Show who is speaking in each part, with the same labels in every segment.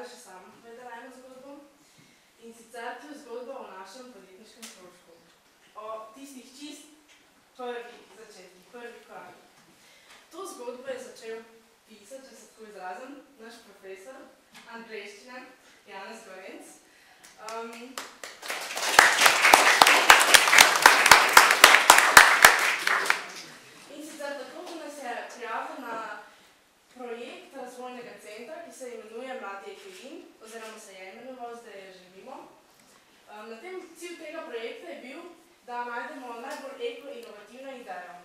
Speaker 1: še sama povedala eno zgodbo. In sicer to je zgodba o našem podjetniškem krožku. O tistih čist prvih začetkih, prvih korakih. To zgodbo je začel pisati, če se tako izrazim, naš profesor angleščine, Janez Gorenc. In sicer tako, da nas je prijavil na projekt razvojnega centra, ki se imenuje Mladi Ekelin, oziroma se je imenoval, zdaj je že mimo. Na tem cilj tega projekta je bil, da najdemo najbolj eko-inovativno idejo.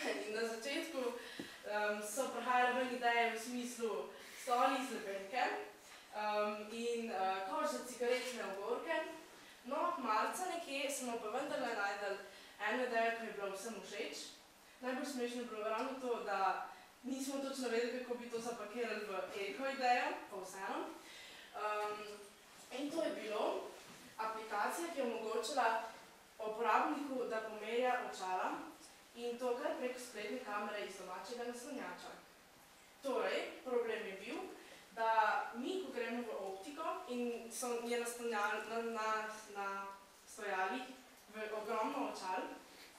Speaker 1: In na začetku so prihajale ven ideje v smislu stoli iz lepenke in koš za cigaretne ogorke. No, marca nekje smo pa vendarle najdeli eno idejo, ki je bila vsem všeč. Najbolj smešno je bilo ravno to, da nismo točno vedeli, kako bi to zapakirali v eko-idejo, pa vseeno. In to je bilo aplikacija, ki je omogočila uporabniku, da pomerja očala in to kar preko spletne kamere iz domačega naslonjača. Torej, problem je bil, da mi, ko gremo v optiko in je na stojalih v ogromno očal,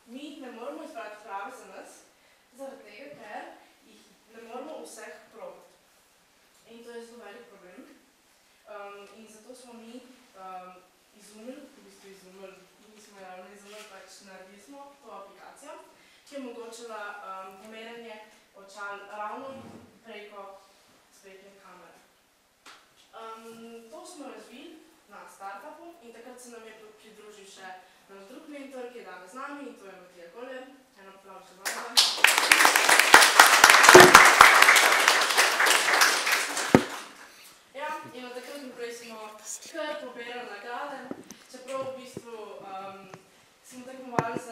Speaker 1: mi ne moramo izbrati prave za nas, zaradi tega, ker jih ne moramo vseh probati. In to je zelo velik problem. In zato smo mi izumili, nismo ravno izumili, pač naredili smo to aplikacijo, ki je omogočila pomerjanje očal ravno preko spletne kamere. To smo razvili na startupu in takrat se nam je pridružil še naš drug mentor, ki je danes z nami, in to je Matija Koller. En aplavz za vama. Ja, in od takrat naprej smo kar pobirali nagrade, čeprav v bistvu smo tekmovali z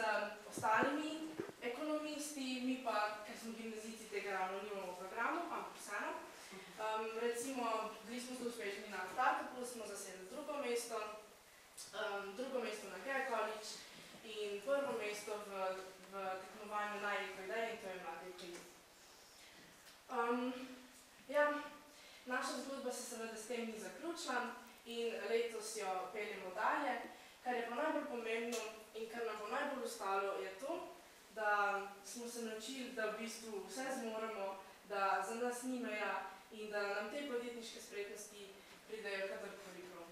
Speaker 1: ostalimi ekonomisti, mi pa, ker smo gimnazijci, tega ravno nimamo v programu, ampak vseeno. Recimo, bili smo zelo uspešni na startupu, smo zasedli drugo mesto na Gea College in prvo mesto v tekmovanju največjo ideje, in to je Mladi Ekelin. Ja, naša zgodba se seveda s tem ni zaključila in letos jo peljemo dalje. Kar je pa najbolj pomembno in kar nam bo najbolj ostalo je to, da smo se naučili, da v bistvu vse zmoremo, da za nas ni meja in da nam te podjetniške spretnosti pridejo kadarkoli prav.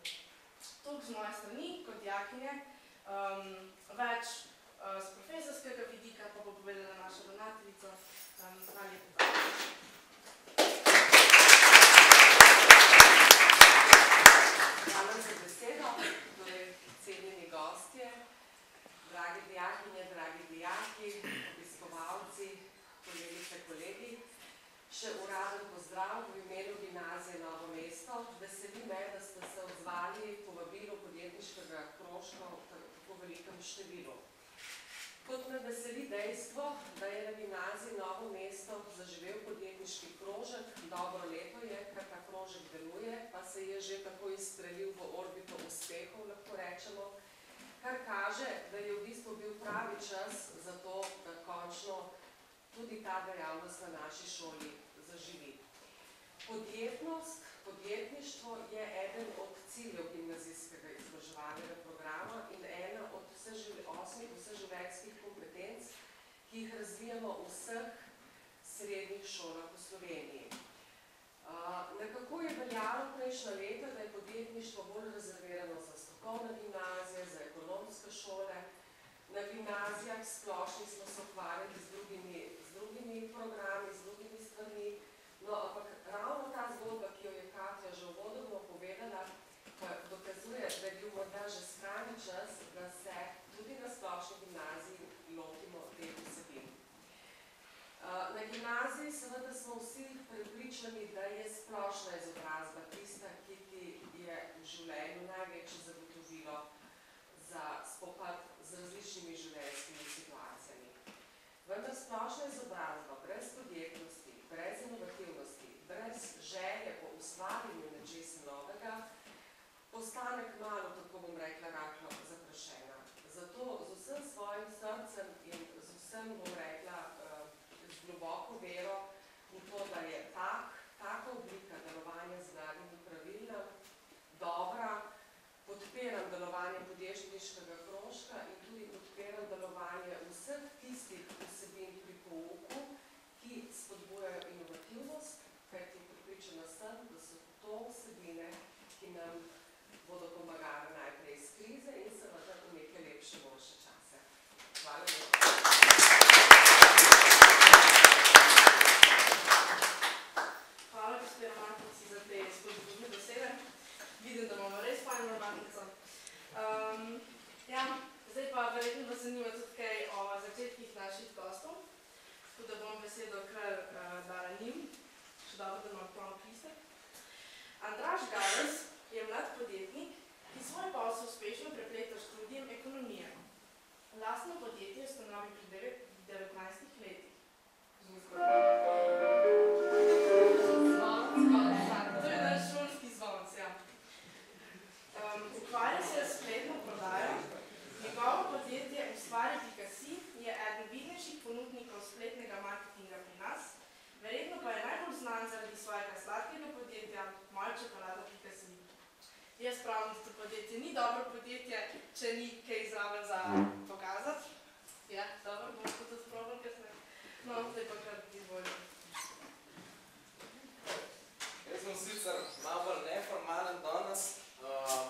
Speaker 1: Toliko z moje strani, kot dijakinje, več z profesorskega vidika pa bo povedala naša ravnateljica. Najlepša.
Speaker 2: Hvala za besedo, cenjeni gostje, dragi dijakinje, dragi dijaki, obiskovalci, kolegice, kolegi. Še uraden pozdrav v imenu Gimnazije Novo mesto. Veseli me, da ste se odzvali povabilu podjetniškega krožka v tako velikem številu. Kot me veseli dejstvo, da je na Gimnaziji Novo mesto zaživel podjetniški krožek. Dobro leto je, ker ta krožek deluje, pa se je že tako izstrelil v orbito uspehov, lahko rečemo, kar kaže, da je v bistvu bil pravi čas za to, da končno tudi ta dejavnost na naši šoli zaživi. Podjetništvo je eden od ciljev gimnazijskega izobraževalnega programa in ena od 8 vseživljenjskih kompetenc, ki jih razvijamo v vseh srednjih šolah v Sloveniji. Nekako je veljalo prejšnja leta, da je podjetništvo bolj rezervirano za strokovne gimnazije, za ekonomske šole. Na gimnazijah splošnih smo se ukvarjali z drugimi programi, z drugimi stvarmi. No, ampak ravno ta zgodba, ki jo je Katja že uvodoma povedala, dokazuje, da je bil morda že skrajni čas, da se tudi na splošni gimnaziji lotimo teh vsebin. Na gimnaziji seveda smo vsi prepričani, da je splošna izobrazba tista, ki ti je v življenju največje zagotovilo za spopad z različnimi življenjskimi situacijami. Vendar splošna izobrazba brez podjetnosti, brez inovativnosti, brez želje po ustvarjanju nečesa novega, postane kmalu, tako bom rekla, rahlo zaprašena. Zato z vsem svojim srcem in z vsem, bom rekla, z globoko vero v to, da je taka oblika delovanja z mladimi pravil
Speaker 1: besedo kar dala njim, še dobro, da imam polno pisek. Andraž Gales je mlad podjetnik, ki svoj posel uspešno prepleta s študijem ekonomije. Lastno podjetje je ustanovil pri 19 letih. To je naš šolski zvonc, ja. Ukvarja se s spletno prodajo. Njegovo podjetje Ustvari.si je eden vidnejših ponudnikov spletnega marketinga pri nas, verjetno pa je najbolj znan zaradi svojega sladkega podjetja Mojačokolada.si. Jaz pravim, da to podjetje ni dobro podjetje, če ni kaj zraven za pokazati. Ja, dobro, bomo to tudi probali kasneje. No, zdaj pa kar izvolite.
Speaker 3: Jaz bom sicer malo bolj neformalen danes,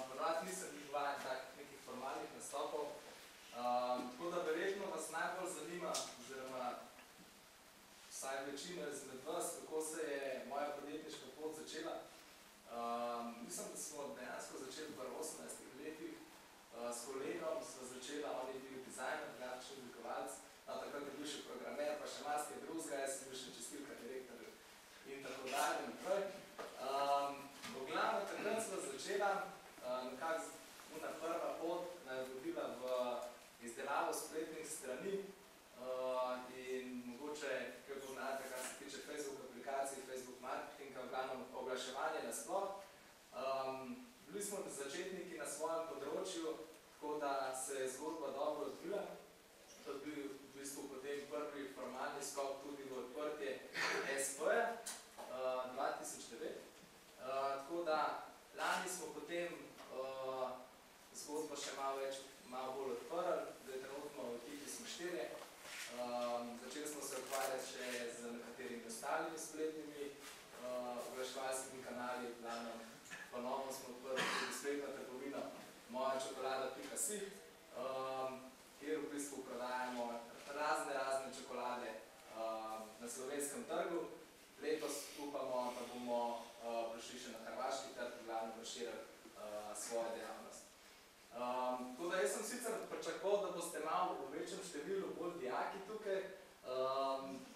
Speaker 3: ponavadi nisem vajen nekih formalnih nastopov, tako da verjetno vas najbolj zanima, oziroma vsaj večina izmed vas, kako se je moja podjetniška pot začela. Mislim, da smo dejansko začeli v 18 letih, s kolegom smo začeli, on je bil dizajner, grafični oblikovalec, takrat je bil še programer, pa še marsikaj drugega, jaz sem bil še čistilka, direktor in tako dalje naprej. V glavnem, takrat smo začela, nekako ona prva pot nas je vodila v izdelavo spletnih strani in mogoče, kaj poznate, kar se tiče Facebook aplikacij, Facebook marketinga, v glavnem oglaševanje nasploh. Bili smo začetniki na svojem področju, tako da se je zgodba dobro odvila. To je bil v bistvu potem prvi formalni skok tudi v odprtje SP-ja 2009. Tako da lani smo potem zgodbo še malo bolj odprli, zdaj trenutno v ekipi smo 4. Začeli smo se ukvarjati še z nekaterimi ostalimi spletnimi oglaševalskimi kanali, ponovno smo odprli tudi spletno trgovino Mojačokolada.si, kjer v bistvu prodajamo razne čokolade na slovenskem trgu. Letos upamo, da bomo prišli še na hrvaški trg, glavno razširili svojo dejavnost. Tako da jaz sem sicer pričakoval, da boste malo v večjem številu bolj dijaki tukaj,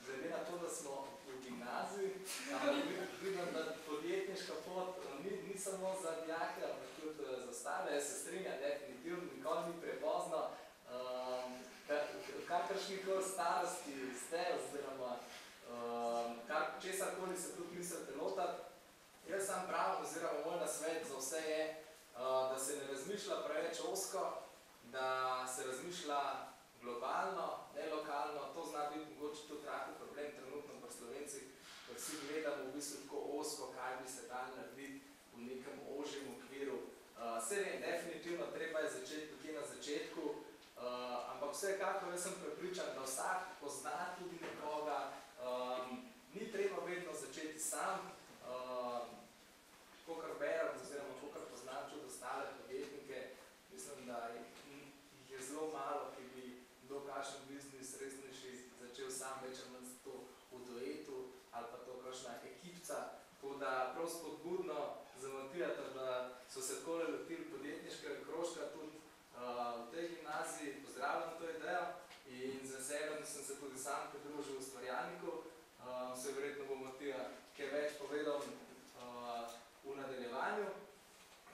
Speaker 3: glede na to, da smo v gimnaziji. Vidim, da podjetniška pot ni samo za dijake, ampak tudi za ostale. Jaz se strinjam, definitivno, nikoli ni prepozno. Kakršnikoli starosti ste, oziroma česarkoli se tudi mislite lotati, jaz sam pravim, oziroma moj nasvet za vse je, da se ne razmišlja preveč ozko, da se razmišlja globalno, ne lokalno. To zna biti mogoče tudi rahel problem trenutno pri Slovencih, ker vsi gledamo v bistvu tako ozko, kaj bi se dali narediti v nekem ožjem okviru. Saj vem, definitivno treba je začeti tukaj na začetku, ampak vsekakor jaz sem prepričan, da vsak pozna tudi nekoga, ni treba vedno začeti sam, kakor berem, oziroma kakor poznam čud ostale podjetnike, mislim, da jih je zelo malo, ki bi kdo kakšen biznis resnejši začel sam, več ali manj to v duetu ali pa to kakšna ekipca. Tako da prav spodbudno zamotivate, da so se takole lotili podjetniškega krožka tudi v tej gimnaziji. Pozdravljam to idejo in z veseljem sem se tudi sam pridružil ustvarjalniku. Se verjetno bo Matija kaj več povedal v nadaljevanju.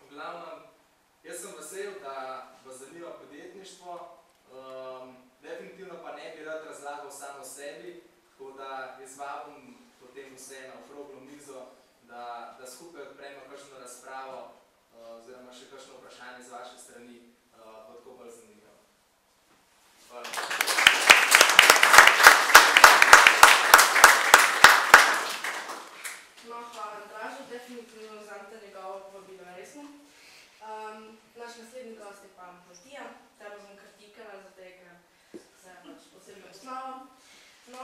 Speaker 3: V glavnem, jaz sem vesel, da vas zanima podjetništvo, definitivno pa ne bi rad razlagal samo o sebi, tako da jaz vabim potem vse na okroglo mizo, da skupaj odpremo kakšno razpravo oziroma še kakšno vprašanje z vaše strani, bo tako bolj zanimivo. Hvala.
Speaker 1: No, hvala Andražu, definitivno vzamete njegovo povabilo resno. Naš naslednji gost je pa Matija, tebe bom kar tikala, zato ker se pač posebej osnovam. No,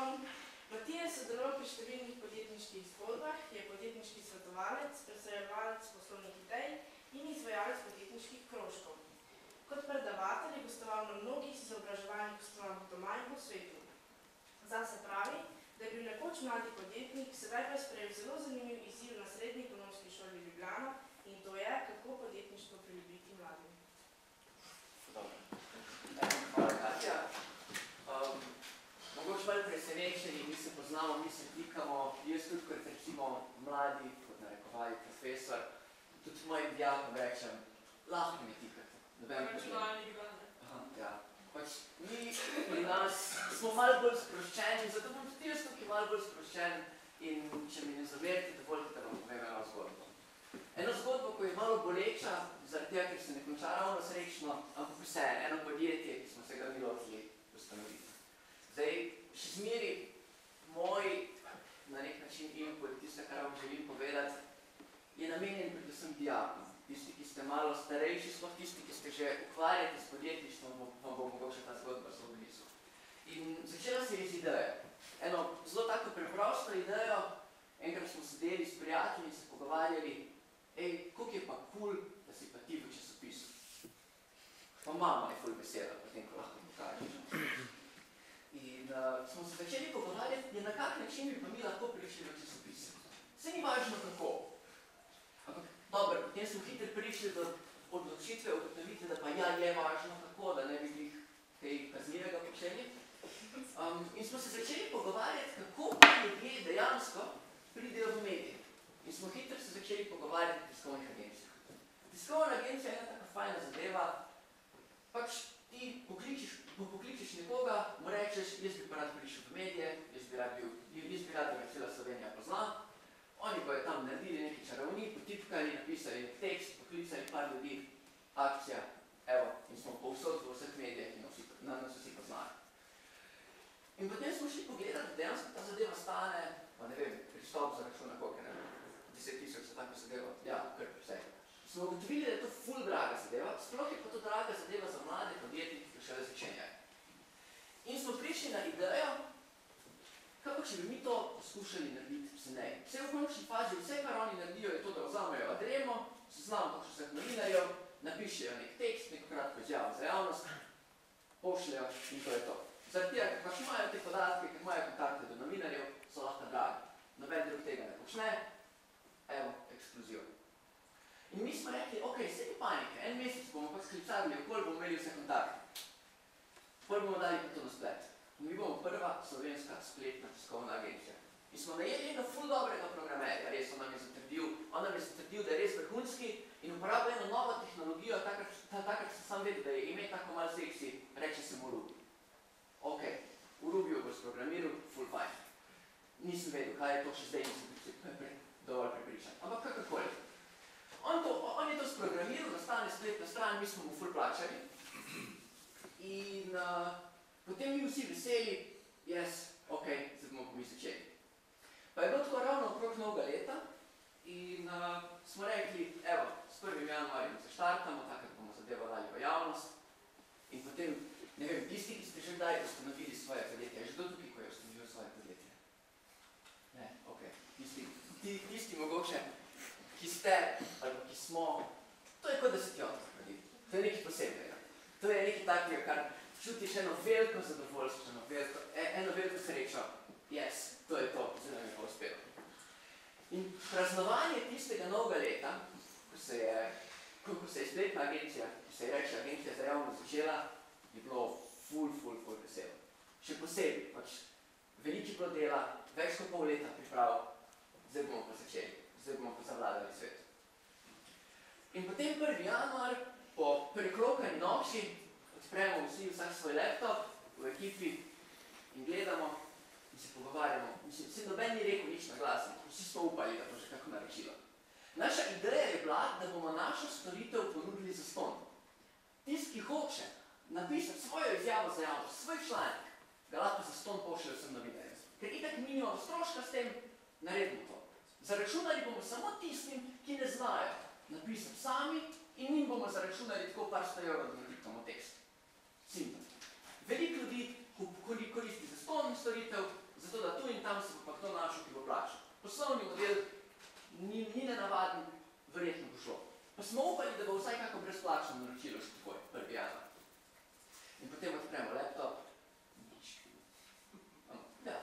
Speaker 1: Matija je sodeloval pri številnih podjetniških zgodbah, je podjetniški svetovalec, predstavljalec poslovnih idej in izvajalec podjetniških krožkov. Kot predavatelj je gostoval na mnogih izobraževalnih ustanovah doma in po svetu. Zase pravi, da je bil nekoč mladi podjetnik, sedaj pa je sprejel zelo zanimiv izziv na Srednji ekonomski šoli Ljubljana in to je, kako podjetništvo priljubiti mladim.
Speaker 4: Hvala, Katja. Mogoče malo presenečeni, mi se poznamo poznamo, mi se tikamo, jaz tudi kot recimo mladi, kot narekovaj profesor, tudi mojim dijakom rečem, lahko me tikate.
Speaker 1: Računalnik, da ne.
Speaker 4: Ja. Pač mi pri nas smo malo bolj sproščeni, zato bom tudi jaz tukaj malo bolj sproščen in če mi ne zamerite, dovoljte, da vam povem eno zgodbo. Eno zgodbo, ko je malo boleča, zaradi tega, ker se ne konča ravno srečno, ampak vse, eno podjetje, ki smo se ga mi lotili ustanoviti. Zdaj, še zmeri moj, na nek način input, tiste, kar vam želim povedati, je namenjen predvsem dijakom. Tisti, ki ste malo starejši, sploh tisti, ki ste že ukvarjali s podjetništvom, vam bo mogoče ta zgodba zelo blizu. In začela se je iz ideje. Eno zelo tako preprosto idejo, enkrat smo sedeli s prijatelji in se pogovarjali, koliko je pa cool, da si pa ti v časopisu. Pa mama je ful vesela, potem, ko lahko pokažeš. In smo se začeli pogovarjati, na kak način bi pa mi lahko prišli v časopise. Vse ni važno kako. Ampak, dobro, potem smo hitro prišli do odločitve, ugotovitve, da pa je važno kako, da ne bi jih kaj kaznivega počeli. In smo se začeli pogovarjati, kako pa ljudje dejansko pridejo v medije. In smo hitro se začeli pogovarjati o tiskovnih agencijah. Tiskovna agencija je ena taka fajna zadeva, pač ti pokličiš nekoga, mu rečeš, jaz bi pa rad prišel v medije, jaz bi rad, da me cela Slovenija pozna. Oni pa je tam naredili neki čarovni, potipkali, napisali nek tekst, poklicali par ljudi, akcija, evo, in smo povsod v vseh medijah in nas vsi poznali. In potem smo šli pogledati, da dejansko ta zadeva stane, pa ne vem, pristop za računa koliko, ne vem, 10,000 za tako zadevo, ja, kar vse. Smo ugotovili, da je to ful draga zadeva, sploh je pa to draga zadeva za mlade podjetnike, ki šele začenjajo. In smo prišli na idejo, kako če bi mi to poskušali narediti ceneje. Vse v končni fazi, vse, kar oni naredijo, je to, da vzamejo adremo, seznam točno vseh novinarjev, napišejo nek tekst, neko kratko izjavo za javnost, pošljajo in to je to. Zaradi tega, ker pač imajo te podatke, ker imajo kontakte do novinarjev, so lahko dragi. Noben drug tega ne počne, evo, ekskluzijo. In mi smo rekli, ok, vse ni panike, en mesec bomo pa sklicali, okoli bomo imeli vse kontakte. Prvo bomo dali pa to na splet. Mi bomo prva slovenska spletna tiskovna agencija. In smo najeli enega ful dobrega programerja, res on nam je zatrdil, da je res vrhunski in uporablja eno novo tehnologijo, takrat sem sam vedel, da je ime tako malo seksi, reče se mu Ruby. Ok, v Rubyju boš programiral, ful fajn. Nisem vedel, kaj je to, še zdaj nisem dovolj prepričan. Ampak kakorkoli. On je to sprogramiral, nastane spletna stran, mi smo mu ful plačali. In potem mi vsi veseli, ok, zdaj bomo pa mi začeli. Pa je bilo tako ravno okrog novega leta in smo rekli, evo, s 1. januarjem se štartamo, takrat bomo zadevo dali v javnost. In potem, ne vem, tisti, ki ste že kdaj ustanovili svoje podjetje, je že kdo tukaj, ko je ustanovil svoje podjetje? Ne, ok, tisti mogoče, ki ste, ali pa ki smo, to je kot da se ti otrok rodi. To je nekaj posebnega. To je nekaj takega, kar čutiš eno veliko zadovoljstvo, eno veliko srečo. To je to, zdaj nam je pa uspelo. In praznovanje tistega novega leta, ko se je spletna agencija, ki se je reče Agencija za javnost začela, je bilo ful veselo. Še posebej, pač veliki bilo dela, več kot pol leta priprav, zdaj bomo pa začeli, zdaj bomo pa zavladali svet. In potem 1. januar, po preklokani noči, odpremo vsi vsak svoj laptop v ekipi in gledamo in se pogovarjamo. Se noben ni rekel nič na glas, vsi smo upali, da bo že kako naročilo. Naša ideja je bila, da bomo našo storitev ponudili za ston. Tisti, ki hoče napisati svojo izjavo za javnost, svoj članek, ga lahko za ston pošljajo vsem novinarjem. Ker itak minimum stroška s tem, naredimo to. Zaračunali bomo samo tistim, ki ne znajo napisati sami in njim bomo zaračunali tako par 100 evrov, da naredimo tekst. Simpel. Veliko ljudi koristi za ston storitev, zato da tu in tam se bo pa kdo našel, ki bo plačal. Poslovni model ni nenavaden, verjetno bo šlo. Pa smo upali, da bo vsaj kako brezplačno naročilo še takoj, 1. januar. In potem odpremo laptop, nič. Ja.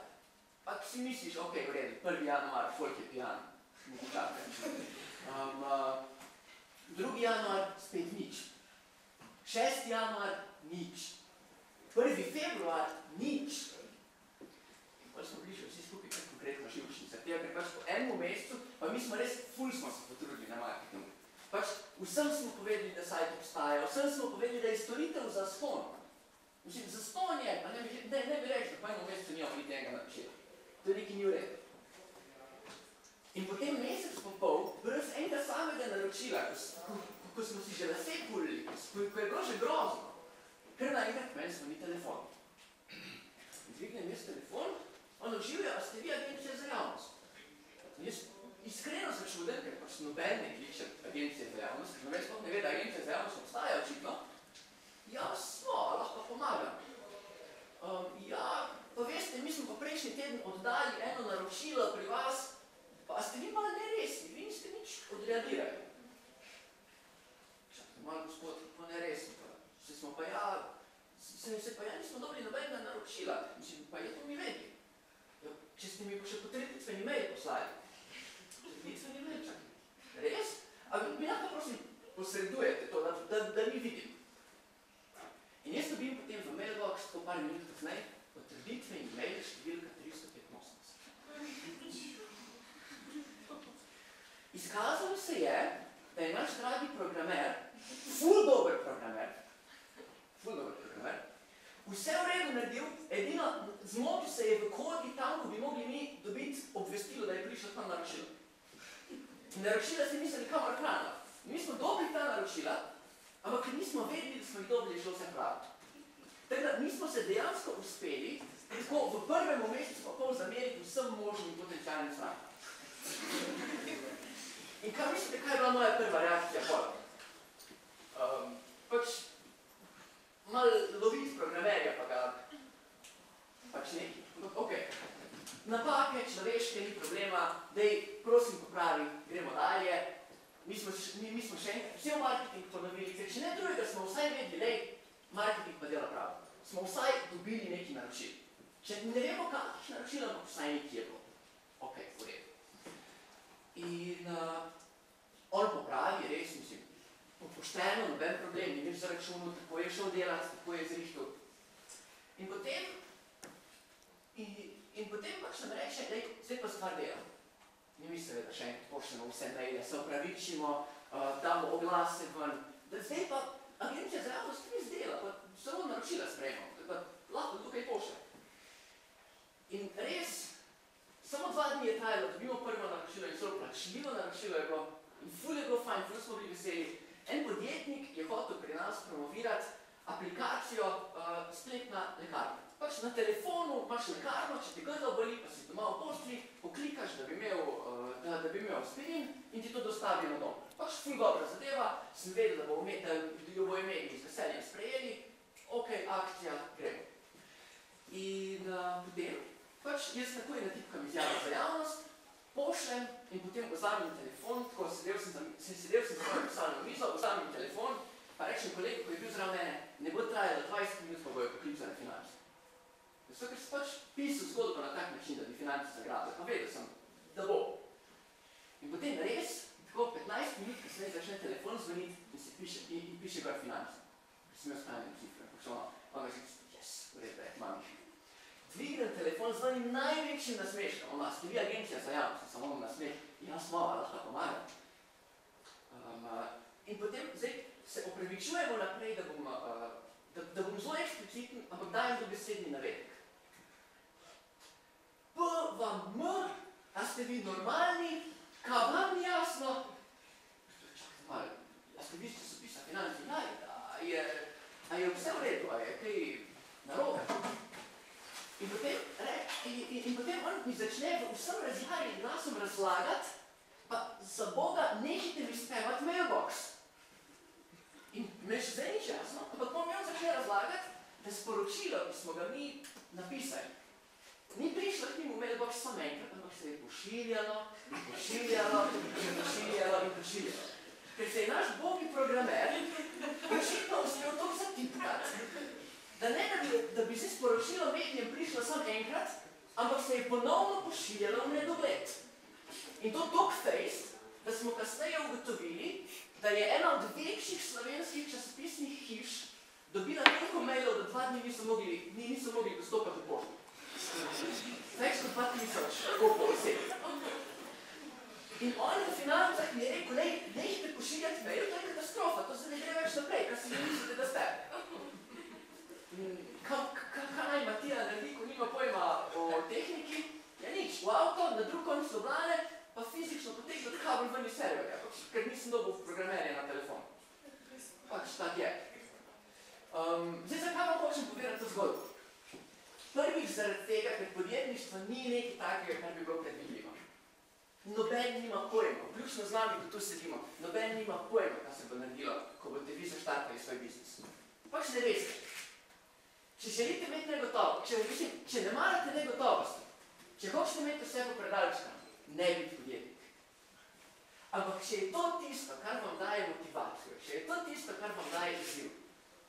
Speaker 4: Pa si misliš, ok, v redu, 1. januar, folk je pijan, mu počakaj. 2. januar, spet nič. 6. januar, nič. 1. februar, nič. In potem smo bili še vsi skupaj konkretno živčnica. Ker pač po enem mesecu, pa mi smo res ful smo se potrudili na marketingu. Pač vsem smo povedali, da sajt obstaja, vsem smo povedali, da je storitev za ston. Mislim, za ston je, pa ne bi reči, da po enem mesecu nimamo niti enega naročila. To je nekaj ni v redu. In potem mesec po pol, brez enega samega naročila, ko smo si že lase pulili, ko je bilo že grozno, ker naenkrat meni zvoni telefon. Dvignem jaz telefon, on oživlja, a ste vi agencija za javnost? Jaz iskreno začuden, ker pač noben ne kliče agencije za javnost, ker noben sploh ne ve, da agencija za javnost obstaja očitno. Ja, smo, lahko pomagam. Ja, pa veste, mi smo pa prejšnji teden oddali eno naročilo pri vas, pa ste vi malo neresni, vi niste nič odreagirali. Čakaj, malo gospod, kako neresni pa. Se pa ja nismo dobili nobenega naročila. Mislim, pa je to mi vedi. Ja, če ste mi pa še potreditveni mail poslali. Potreditveni mail, čakaj. Res? A mi lahko prosim posredujete to, da mi vidim. In jaz dobim potem v mailbox, tako par minut kasneje, potreditveni mail številka 385. Izkazalo se je, da je naš dragi programer, ful dober programer, vse v redu naredil, edino zmotil se je v kodi tam, ko bi mogli mi dobiti obvestilo, da je prišlo tam naročilo. Naročila se niso nikamor hranila. Mi smo dobili ta naročila, ampak nismo vedeli, da smo jih dobili že vse pravi. Tako da nismo se dejansko uspeli, tako v prvem mesecu pa pol zameriti vsem možnim potencialnim stranom. In kaj mislite, kaj je bila moja prva reakcija pola? Pač malo loviti programerja, pa ga pač neki. Ok, napake, človeške, ni problema, dej, prosim popravi, gremo dalje. Mi smo še enkrat vse v marketing ponovili, ker če ne drugega smo vsaj vedeli, dej, marketing pa dela prav. Smo vsaj dobili neki naročil. Če ne vemo kakšne naročila, ampak vsaj neki je bilo. Ok, v redu. In on popravi, res mislim, pošteno, noben problem, ni nič zaračunal, tako je šel delati, tako je zrihtel. In potem pač nam reče, dej, zdaj pa stvar dela. Mi mi seveda še enkrat pošljemo vse maile, se opravičimo, damo oglase ven. Zdaj pa agencija za javnost ni zdela, pa samo naročila sprejemamo, tako da lahko tukaj pošlje. In res, samo 2 dni je trajalo, dobimo prvo naročilo in zelo plačljivo naročilo je bilo in ful je bilo fajn, ful smo bili veseli. En podjetnik je hotel pri nas promovirati aplikacijo spletna lekarna. Pač na telefonu imaš lekarno, če ti grdo boli, pa si doma v postelji, poklikaš, da bi imel aspirin in ti to dostavi na dom. Pač ful dobra zadeva, sem vedel, da jo bo imeli z veseljem sprejeli, ok, akcija, gremo. In potem, pač jaz takoj natipkam izjavo za javnost, pošljem in potem vzamem telefon, tako sedel sem za svojo pisalno mizo, vzamem telefon, pa rečem kolegu, ko je bil zraven mene, ne bo trajalo 20 minut, pa bojo poklicali finance. Zato, ker sem pač pisal zgodbo na tak način, da bi finance zagrabili, pa vedel sem, da bo. In potem res, tako 15 minut, kasneje začne telefon zvoniti in piše gor finance. Ker sem jaz spravljen cifre, pa so on reči, yes, v redu, imam jih. Dvignem telefon z onim največjim nasmeškom. Ona, ste vi agencija za javnost, samo on nasmeh. Ja, smo, lahko pomagam. In potem, zdaj, se opravičujemo naprej, da bom zelo ekspliciten, ampak dajem dobesedni navedek. P-vam-m, a ste vi normalni, kaj vam ni jasno? Čakaj, malo, a ste vi z časopisa Financi? A je vse v redu, a je kaj narobe? In potem on mi začne v vsem razjarjenim glasom razlagati, pa za Boga nehite mi spamati mailbox. In me še zdaj nič jasno, ampak mi on začne razlagati, da sporočilo, ki smo ga mi napisali, ni prišlo k njim v mailbox samo enkrat, ampak se je pošiljalo, ker se je naš bogi programer očitno uspel to zatipkati, da bi se sporočilo medijem prišlo samo enkrat, ampak se je ponovno pošiljalo v nedogled. In to dogface, da smo kasneje ugotovili, da je ena od večjih slovenskih časopisnih hiš dobila toliko mailov, da 2 dni niso mogli dostopati v pošto. Več kot 2000, tako po oseb. In on v financah mi je rekel, nehajte pošiljati mail, to je katastrofa, to se ne gre več naprej, kaj si ne mislite, da ste. Kaj naj Matija naredi, ko nima pojma o tehniki? Ja nič, v avto, na drug konec Ljubljane, pa fizično potegniti kabel ven iz serverja, ker nisem dobil programerja na telefon. Pač tak je. Zdaj, zakaj vam hočem povedati to zgodbo? Prvič zaradi tega, ker podjetništvo ni nekaj takega, kar bi bilo predvidljivo. Noben nima pojma, vključno z nami, ko tu sedimo, noben nima pojma, kaj se bo naredilo, ko boste vi zaštartali svoj biznis. Pač ne veste. Če želite imeti negotovost, če ne marate negotovosti, če hočete imeti vse po predalčkah, ne biti podjetnik. Ampak če je to tisto, kar vam daje motivacijo, če je to tisto, kar vam daje izziv,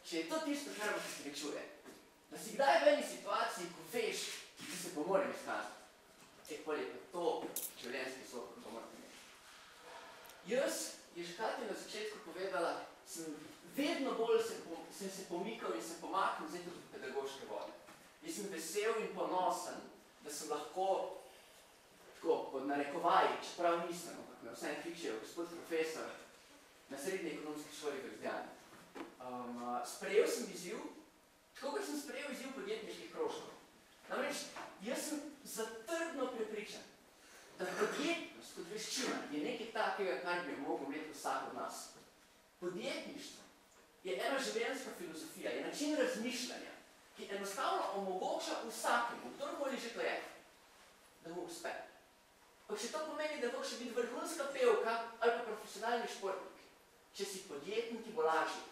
Speaker 4: če je to tisto, kar vas srečuje, da si kdaj v eni situaciji, ko veš, da se pa moram izkazati, pol je pa to življenjski slog, ko morate imeti. Jaz, je že Katja na začetku povedala, vedno bolj sem se pomikal in se pomaknil zdaj tudi v pedagoške vode. Jaz sem vesel in ponosen, da sem lahko, tako, pod narekovaji, čeprav nisem, ampak me vsem kličejo, gospod profesor, na srednji ekonomski šoli v Ljubljani. Sprejel sem izziv, tako kot sem sprejel izziv podjetniških krožkov. Namreč, jaz sem zatrdno prepričan, da podjetnost kot veščina je nekaj takega, kar bi mogel imeti vsak od nas. Podjetništvo je ena življenjska filozofija, je način razmišljanja, ki enostavno omogoča vsakemu, kdorkoli že to je, da mu uspe. Pa če to pomeni, da hoče biti vrhunska pevka ali pa profesionalni športnik, če si podjetniki bo lažje.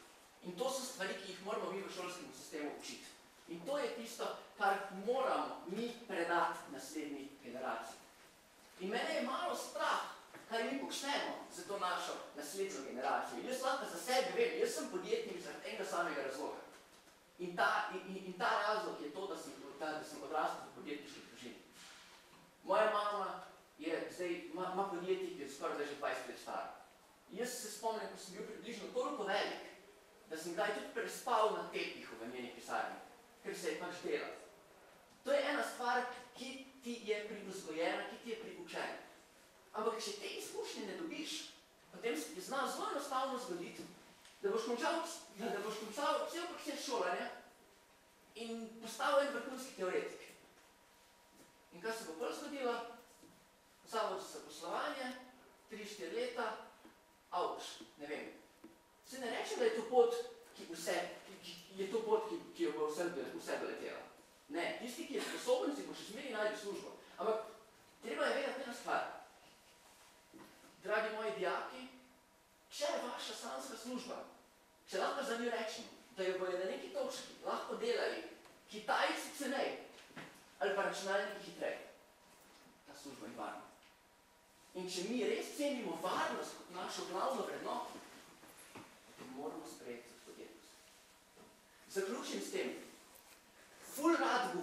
Speaker 4: In to so stvari, ki jih moramo mi v šolskem sistemu učiti. In to je tisto, kar moramo mi predati naslednji generaciji. In mene je malo strah, kaj mi počnemo za to našo naslednjo generacijo. Jaz lahko za sebe vem, jaz sem podjetnik zaradi enega samega razloga. In ta razlog je to, da sem odrastel v podjetniški družini. Moja mama ima podjetje, ki je skoraj že 20 let stara. Jaz se spomnim, ko sem bil približno toliko velik, da sem kdaj tudi prespal na tepihu v njeni pisarni, ker se je pač delal. To je ena stvar, ki ti je privzgojena, ki ti je priučena. Ampak če te izkušnje ne dobiš, potem se ti zna zelo enostavno zgoditi, da boš končal cel proces šolanja in postal en vrhunski teoretik. In kaj se bo prv zgodilo? Zavod za zaposlovanje, 3-4 leta, ne vem. Se ne rečem, da je to pot, ki jo bo vse doletela. Ne, tisti, ki je sposoben, si bo še zmeri najti službo. Ampak treba je vedeti ena stvar. Dragi moji dijaki, če je vaša sanjska služba, če lahko za njo rečem, da jo bojo na neki točki lahko delali Kitajci cenej ali pa računalniki hitrej, ta služba je varna. In če mi res cenimo varnost kot našo glavno vrednoto, moramo sprejeti za podjetnost. Zaključim s tem. Ful rad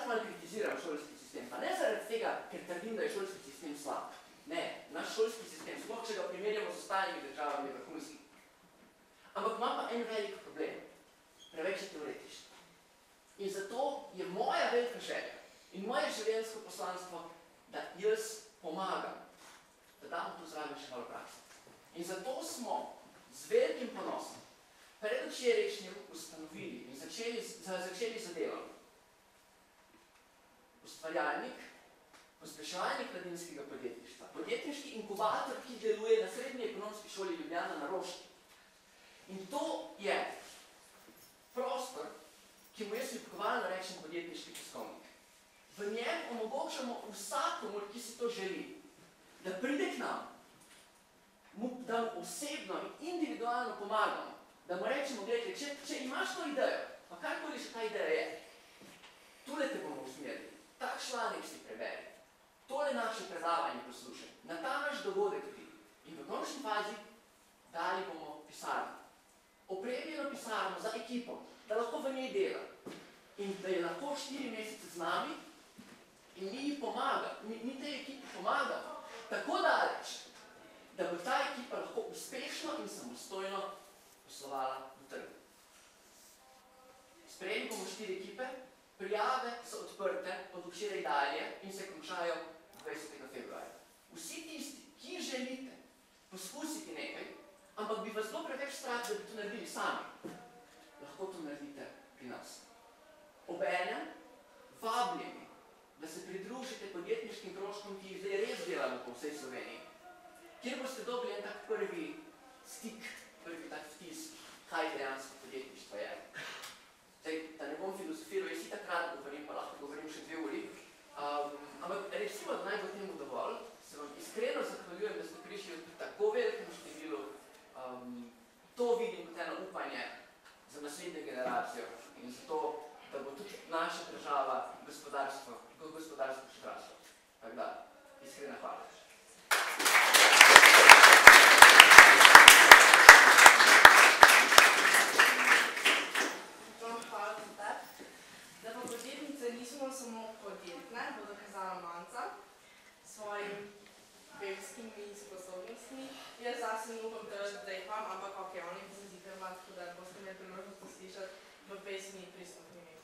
Speaker 4: malo kritiziram šolski sistem, pa ne zaradi tega, ker trdim, da je šolski sistem slab. Ne, naš šolski sistem, sploh če ga primerjamo z ostalimi državami, je vrhunski. Ampak ima pa en velik problem. Preveč je teoretičen. In zato je moja velika želja in moje življenjsko poslanstvo, da jaz pomagam, da damo tu zraven še malo prakse. In zato smo z velikim ponosom predvčerajšnjim ustanovili in začeli z delom ustvarjalnik, pospeševalnik mladinskega podjetništva, podjetniški inkubator, ki deluje na Srednji ekonomski šoli Ljubljana na Roški. In to je prostor, ki mu jaz pripokovalno rečem podjetniški tiskovnik. V njem omogočamo vsakomur, ki si to želi, da pride k nam, da mu osebno in individualno pomagamo, da mu rečemo, gledajte, če imaš to idejo, pa karkoli še ta ideja je, tule te bomo usmerili, tak članek si preberi, tole naše predavanje poslušaj, na ta naš dogodek pridi. In v končni fazi dali bomo pisarno. Opremljeno pisarno za ekipo, da lahko v njej dela. In da je lahko 4 mesece z nami in mi tej ekipi pomagamo tako daleč, da bo ta ekipa lahko uspešno in samostojno poslovala v trgu. Sprejeli bomo 4 ekipe, Prijave so odprte od včeraj dalje in se končajo 20. februarja. Vsi tisti, ki želite poskusiti nekaj, ampak bi vas bilo preveč strah, da bi to naredili sami, lahko to naredite pri nas. Obenem vabljeni, da se pridružite podjetniškim krožkom, ki jih zdaj res delamo po vsej Sloveniji, kjer boste dobili en tak prvi stik, prvi tak vtis, kaj dejansko podjetništvo je. Zdaj, da ne bom filozofiral, jaz takrat govorim, pa lahko govorim še 2 uri, ampak recimo, da naj bo temu dovolj, se vam iskreno zahvaljujem, da ste prišli v tako velikem številu. To vidim kot eno upanje za naslednjo generacijo in zato, da bo tudi naša država, gospodarstvo še raslo. Tako da, iskrena hvala.
Speaker 1: Nismo samo podjetne, bo dokazala Manca s svojim pevskimi sposobnostmi. Jaz zase ne upam tržiti, da jih imam, ampak ok, oni pa se zikar ima, tako da boste imeli priložnost slišati v pesmi Pristopni mi.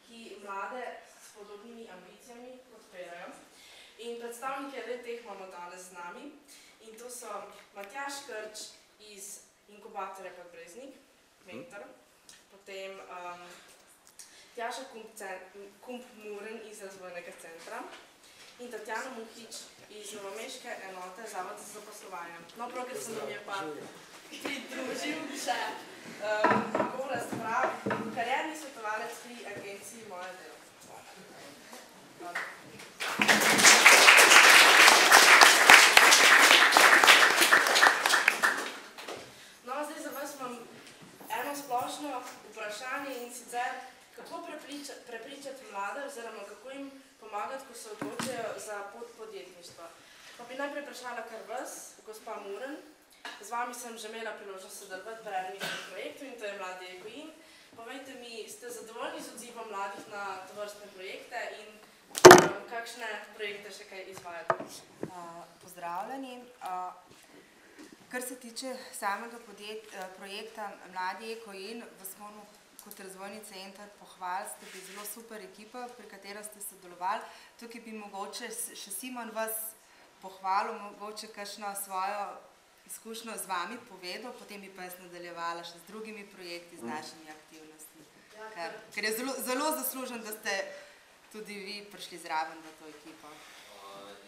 Speaker 1: ki mlade s podobnimi ambicijami podpirajo. In predstavnike teh imamo danes z nami. In to so Matjaž Krč iz inkubatorja Podbreznik, mentor, potem Tjaša Kump-Muren iz razvojnega centra in Tatjana Muhič iz novomeške enote Zavod za zaposlovanje. No, prav, ker se nam je pa pridružil še Gorazd Prav, karierni svetovalec pri agenciji Moje delo. No, zdaj za vas imam eno splošno vprašanje in sicer, kako prepričati mlade oziroma kako jim pomagati, ko se odločijo za pot podjetništva. Pa bi najprej vprašala kar vas, gospa Muren. Z vami sem že imela priložnost sodelovati pri enem projektu in to je Mladi Egoin. Povejte mi, ste zadovoljni z odzivom mladih na tovrstne projekte in kakšne projekte še kaj izvajate?
Speaker 5: Pozdravljeni. Kar se tiče samega projekta Mladi Egoin, vas moramo kot razvojni center pohvaliti, ste bili zelo super ekipa, pri katero ste sodelovali. Tukaj bi mogoče še Simon vas pohvalil, mogoče kakšno svojo izkušnjo z vami povedal, potem bi pa jaz nadaljevala še z drugimi projekti, z našimi aktivnostmi. Ker je zelo zaslužen, da ste tudi vi prišli zraven v to ekipo.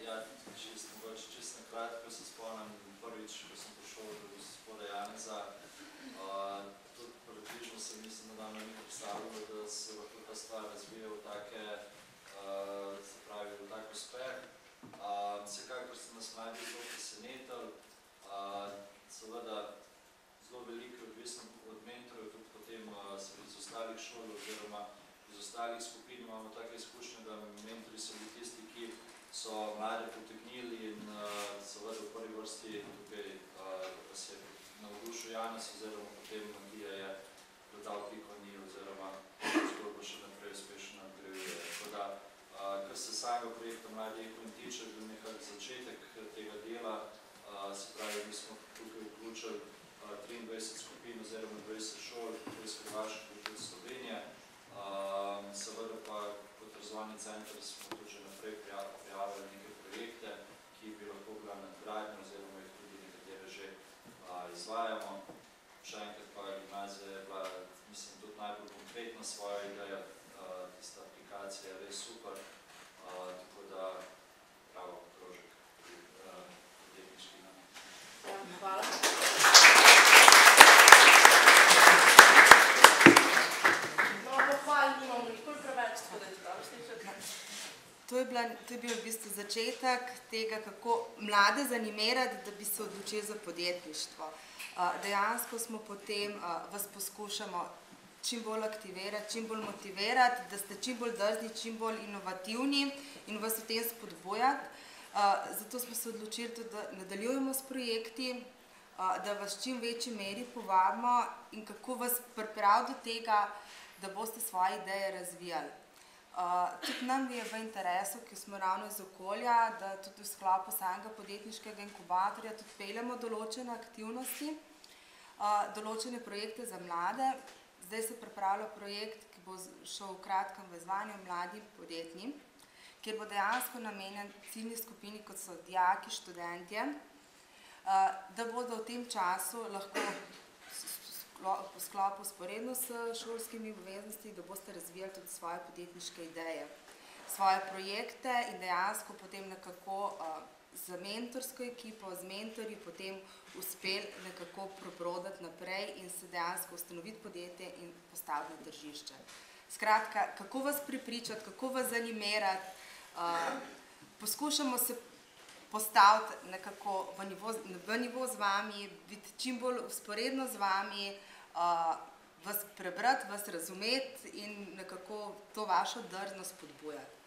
Speaker 6: Ja, čisto na kratko se spomnim prvič, ko sem prišel do gospoda Janeza. Tudi približno se mislim, da nam ni predstavljalo, da se lahko ta stvar razvije v take, se pravi, v tak uspeh. Vsekakor ste nas mladi zelo presenetili. Seveda zelo veliko je odvisno od mentorjev, tudi potem iz ostalih šol oziroma iz ostalih skupin imamo take izkušnje, da mentori so bili tisti, ki so mlade potegnili in seveda v prvi vrsti tukaj pa se je navdušil Janez oziroma potem Matija je dodal piko ni oziroma zgodbo še naprej uspešno nadgrajuje. Tako da, kar se samega projekta Mladi Egoin tiče, je bil nekak začetek tega dela. Se pravi, mi smo tukaj vključili 23 skupin oziroma 20 šol, iz Hrvaške in tudi Slovenije. Seveda pa kot razvojni center smo tudi že naprej prijavili neke projekte, ki bi lahko bila nadgradnja oziroma jih tudi nekatere že izvajamo. Še enkrat pa gimnazija je bila, mislim, tudi najbolj konkretna svoja ideja, tista aplikacija je res super, tako da pravo krožek podjetniški nam.
Speaker 1: Ja, hvala. No, pohval nimamo nikoli preveč, tako da je to dobro slišati.
Speaker 5: To je bil v bistvu začetek tega, kako mlade zanimerati, da bi se odločili za podjetništvo. Dejansko smo potem vas poskušamo čim bolj aktivirati, čim bolj motivirati, da ste čim bolj drzni, čim bolj inovativni in vas v tem spodbujati. Zato smo se odločili tudi, da nadaljujemo s projekti, da vas čim večji meri povabimo in kako vas pripraviti do tega, da boste svoje ideje razvijali. Tudi nam je v interesu, ki smo ravno iz okolja, da tudi v sklopu samega podjetniškega inkubatorja tudi peljemo določene aktivnosti, določene projekte za mlade. Zdaj se pripravlja projekt, ki bo šel v kratkem v izvajanje Mladi podjetni, kjer bo dejansko namenjen ciljni skupini, kot so dijaki, študentje, da bodo v tem času lahko po sklopu vzporedno s šolskimi obveznosti, da boste razvijali tudi svoje podjetniške ideje, svoje projekte in dejansko potem nekako z mentorsko ekipo, z mentorji potem uspeli nekako prebrodati naprej in se dejansko ustanoviti podjetje in postaviti na tržišče. Skratka, kako vas prepričati, kako vas zanimerati, poskušamo se postaviti nekako v nivo z vami, biti čim bolj vzporedno z vami, vas prebrati, vas razumeti in nekako to vašo drznost spodbujati.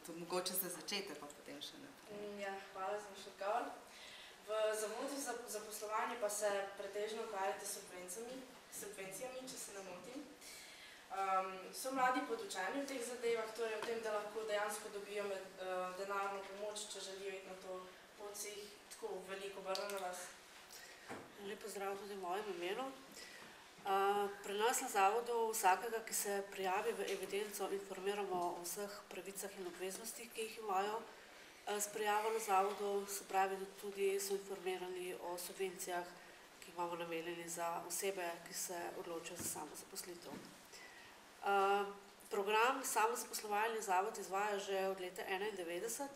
Speaker 5: To mogoče za začetek, pa potem še naprej.
Speaker 1: Ja, hvala za vaš odgovor. V Zavodu za zaposlovanje pa se pretežno ukvarjate s subvencijami, če se ne motim. So mladi podučeni v teh zadevah, torej v tem, da lahko dejansko dobijo denarno pomoč, če želijo iti na to pot, se jih tako veliko vrne na vas?
Speaker 7: Lep pozdrav tudi v mojem imenu. Pri nas na zavodu vsakega, ki se prijavi v evidenco, informiramo o vseh pravicah in obveznostih, ki jih imajo s prijavo na zavodu, se pravi, da tudi so informirani o subvencijah, ki jih imamo namenjeni za osebe, ki se odločijo za samozaposlitev. Program samozaposlovalni zavod izvaja že od leta 1991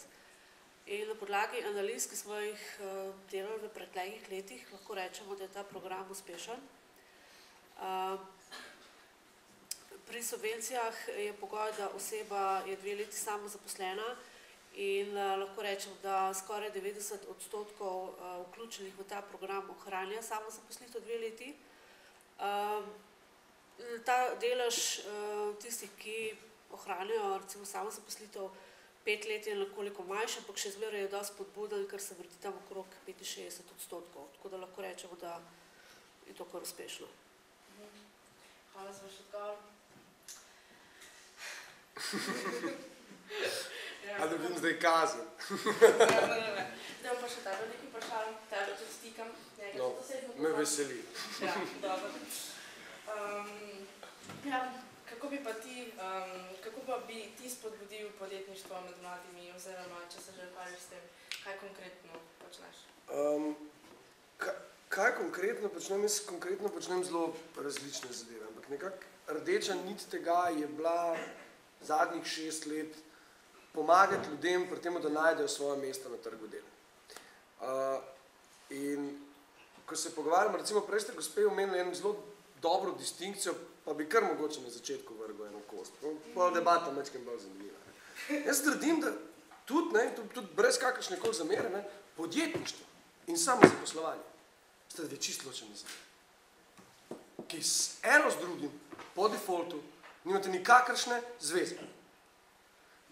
Speaker 7: in na podlagi analiz, ki smo jih delali v preteklih letih, lahko rečemo, da je ta program uspešen. Pri subvencijah je pogoj, da oseba je 2 leti samozaposlena in lahko rečem, da skoraj 90% vključenih v ta program ohranja samozaposlitev 2 leti. Ta delež tistih, ki ohranjajo recimo samozaposlitev 5 let je nekoliko manjši, ampak še zmeraj je dosti spodbuden, ker se vrti tam okrog 65%. Tako da lahko rečemo, da je to kar uspešno.
Speaker 1: Hvala za vaš odgovor.
Speaker 8: A dobim zdaj kazen?
Speaker 1: Zdaj pa še tebe nekaj vprašanj, tebe tudi stikam.
Speaker 8: No, me veseli.
Speaker 1: Ja, dobro. Kako bi ti spodbudil podjetništvo med mladimi, oziroma če se že ukvarjaš s tem, kaj konkretno počneš?
Speaker 8: Kaj konkretno počnem? Jaz konkretno počnem zelo različne zadeve, ampak nekako rdeča nit tega je bila zadnjih 6 let pomagati ljudem pri tem, da najdejo svoje mesto na trgu dela. In ko se pogovarjamo, recimo prej ste gospe omenili eno zelo dobro distinkcijo, pa bi kar mogoče na začetku vrgel eno kost. Pa debata mečkem bolj zanimiva. Jaz trdim, da tudi brez kakršnekoli zamere, podjetništvo in samozaposlovanje sta dve čisto ločeni zadeve, ki eno z drugim po defaultu nimate nikakršne zveze.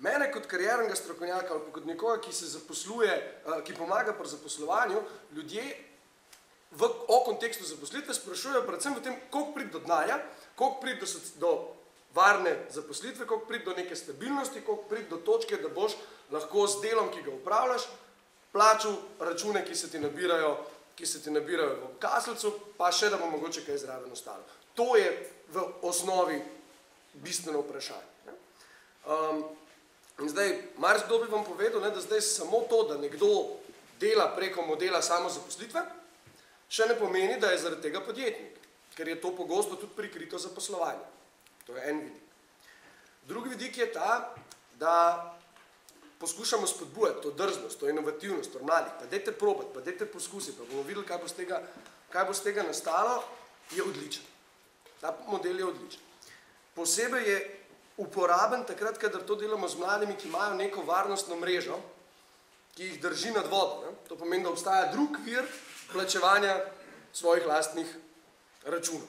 Speaker 8: Mene kot kariernega strokovnjaka ali kot nekoga, ki se zaposluje, ki pomaga pri zaposlovanju, ljudje o kontekstu zaposlitve sprašujejo predvsem v tem, koliko priti do denarja, koliko priti do varne zaposlitve, koliko priti do neke stabilnosti, koliko priti do točke, da boš lahko z delom, ki ga upravljaš, plačal račune, ki se ti nabirajo v kaselcu, pa še da bo mogoče kaj zraven ostalo. To je v osnovi bistveno vprašanje. In zdaj, marsikdo bi vam povedal, da zdaj samo to, da nekdo dela preko modela samozaposlitve, še ne pomeni, da je zaradi tega podjetnik, ker je to pogosto tudi prikrito zaposlovanje. To je en vidik. Drugi vidik je ta, da poskušamo spodbujati to drznost, to inovativnost, to mladih, pa dajte probati, pa dajte poskusiti, pa bomo videli, kaj bo z tega nastalo, je odličen. Ta model je odličen. Posebej je uporaben takrat, kadar to delamo z mladimi, ki imajo neko varnostno mrežo, ki jih drži nad vodo. To pomeni, da obstaja drug vir plačevanja svojih lastnih računov.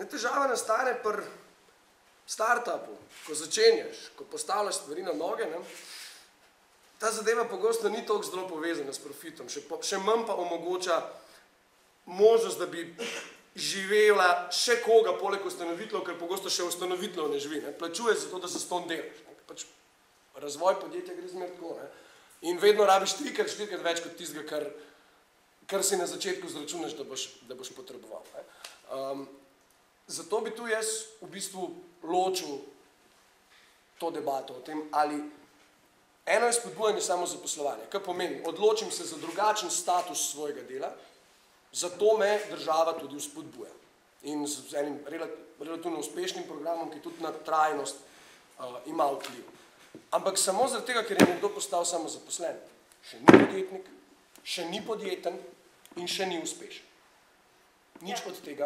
Speaker 8: Težava nastane pri startupu, ko začenjaš, ko postavljaš stvari na noge, ta zadeva pogosto ni toliko zelo povezana s profitom, še manj pa omogoča možnost, da bi živela še koga poleg ustanoviteljev, ker pogosto še ustanoviteljev ne živi. Plačuješ za to, da se s tom delaš. Pač razvoj podjetja gre zmer tako. In vedno rabiš 3-4 več kot tistega, kar si na začetku zračunaš, da boš potreboval. Zato bi tu jaz v bistvu ločil to debato o tem, ali eno je spodbujanje samozaposlovanja, kar pomeni, odločim se za drugačen status svojega dela, zato me država tudi vzpodbuja. In z enim relativno uspešnim programom, ki tudi na trajnost ima vpliv. Ampak samo zaradi tega, ker je nekdo postal samozaposlen, še ni podjetnik, še ni podjeten in še ni uspešen. Nič od tega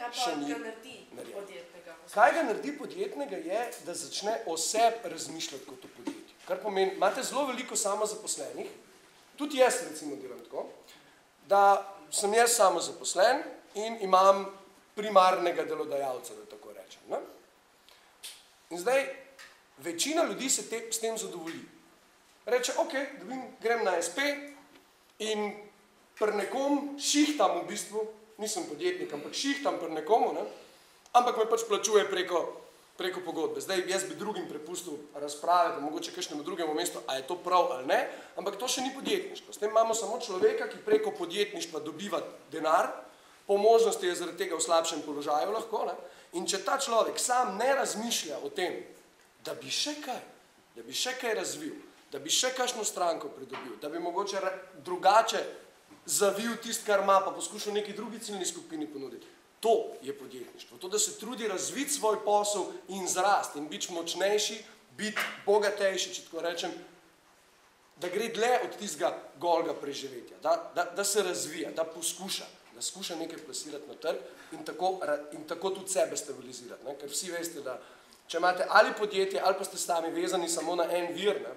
Speaker 8: še ni
Speaker 1: podjetnega?
Speaker 8: Kaj ga naredi podjetnega je, da začne o sebi razmišljati kot o podjetju. Kar pomeni, imate zelo veliko samozaposlenih, tudi jaz recimo delam tako, da sem jaz samozaposlen in imam primarnega delodajalca, da tako rečem. In zdaj, večina ljudi se s tem zadovolji. Reče, ok, grem na SP in pri nekom šihtam v bistvu, nisem podjetnik, ampak šihtam pri nekomu, ampak me pač plačuje preko pogodbe. Zdaj, jaz bi drugim prepustil razprave, da mogoče kakšnemu drugemu mestu, a je to prav ali ne, ampak to še ni podjetništvo. S tem imamo samo človeka, ki preko podjetništva dobiva denar, po možnosti je zaradi tega v slabšem položaju lahko, ne? In če ta človek sam ne razmišlja o tem, da bi še kaj razvil, da bi še kakšno stranko pridobil, da bi mogoče drugače zavil tisto, kar ima, pa poskušal neki drugi ciljni skupini ponuditi. To je podjetništvo. To, da se trudi razviti svoj posel in zrast in biti močnejši, biti bogatejši, če tako rečem, da gre dlje od tistega golega preživetja, da se razvija, da skuša nekaj plasirati na trg in tako tudi sebe stabilizirati. Ne? Ker vsi veste, da če imate ali podjetje, ali pa ste sami vezani samo na en vir, ne?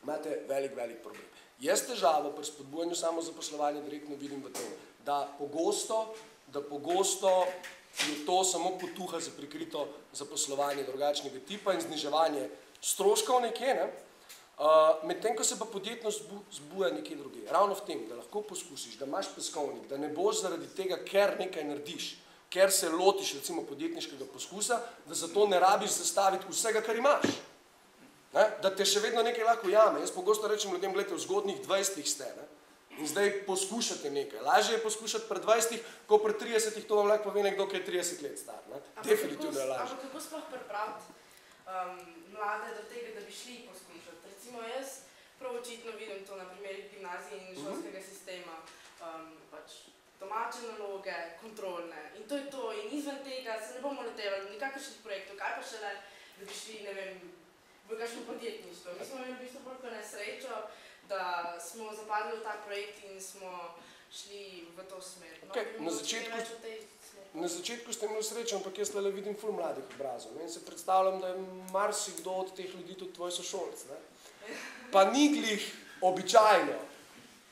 Speaker 8: Imate velik problem. Jaz težavo pri spodbujanju samozaposlovanja direktno vidim v tem, da pogosto je to samo potuha za prikrito zaposlovanje drugačnega tipa in zniževanje stroškov nekje, ne? Medtem, ko se pa podjetnost zbuja nekje druge. Ravno v tem, da lahko poskusiš, da imaš peskovnik, da ne boš zaradi tega, ker nekaj narediš, ker se lotiš recimo podjetniškega poskusa, da zato ne rabiš zastaviti vsega, kar imaš. Ne? Da te še vedno nekaj lahko jame. Jaz pogosto rečem ljudem, gledajte, v zgodnjih 20 ste, ne? In zdaj poskušate nekaj. Lažje je poskušati pri 20, ko pri 30, to vam lahko pove nekdo, ki je 30 let star. Ne? Definitivno je lažje.
Speaker 1: Ampak kako sploh pripraviti mlade do tega, da bi šli poskušati? Recimo jaz prav očitno vidim to na primeru gimnazije in šolskega sistema, pač domače naloge, kontrolne in to je to. In izven tega se ne bomo letevali nikakršnih projektov, kaj pa šele, da bi šli, ne vem, v kakšno podjetništvo. Mi smo imeli v bistvu bolj nesrečo, da smo zapadli v ta projekt in smo šli v to smer. No,
Speaker 8: na začetku ste imeli srečo, ampak jaz le vidim ful mladih obrazov. In se predstavljam, da je marsikdo od teh ljudi tudi tvoj sošolec. Pa ni glih običajno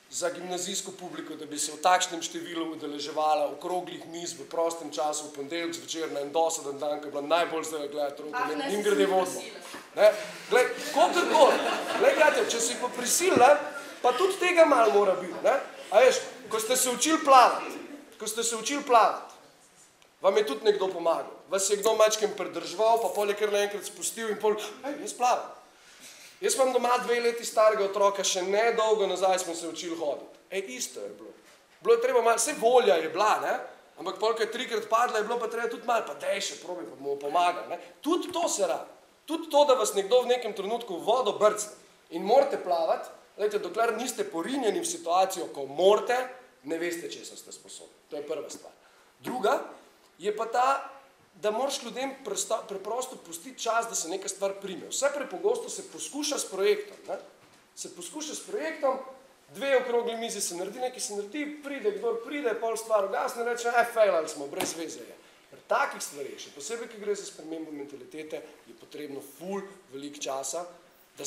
Speaker 8: za gimnazijsko publiko, da bi se v takšnem številu udeleževala okroglih miz v prostem času, v ponedeljek zvečer na en dosaden dan, ki je bila najbolj zdaj gledati rokomet in grede vodno. Glej, gledajte, če si pa prisilila, pa tudi tega malo mora biti. A veš, ko ste se učili plavati, vam je tudi nekdo pomagal. Vas je kdo mačkem pridržval, pa pol je kar naenkrat spustil in pol, jaz plavam. Jaz imam doma 2 leti starega otroka, še nedolgo nazaj smo se učili hoditi. Isto je bilo. Bilo je treba malo, vse volja je bila, ne? Ampak polk je 3-krat padla, je bilo pa treba tudi malo, pa dej še probi, pa bomo pomagali. Ne? Tudi to se rabi. Tudi to, da vas nekdo v nekem trenutku v vodo brcne in morate plavati, gledajte, dokler niste porinjeni v situacijo, ko morate, ne veste, česa ste sposobni. To je prva stvar. Druga je pa ta, da moraš ljudem preprosto pustiti čas, da se neka stvar prime. Vse prepogosto se poskuša s projektom. Ne? Se poskuša s projektom, 2 okrogli mizi se naredi, nekaj se naredi, pride, kdor pride, pol stvar ugasne, reče, fejlali smo, brez veze je. Pri takih stvarih, še posebej, ki gre za spremembo mentalitete, je potrebno ful veliko časa, da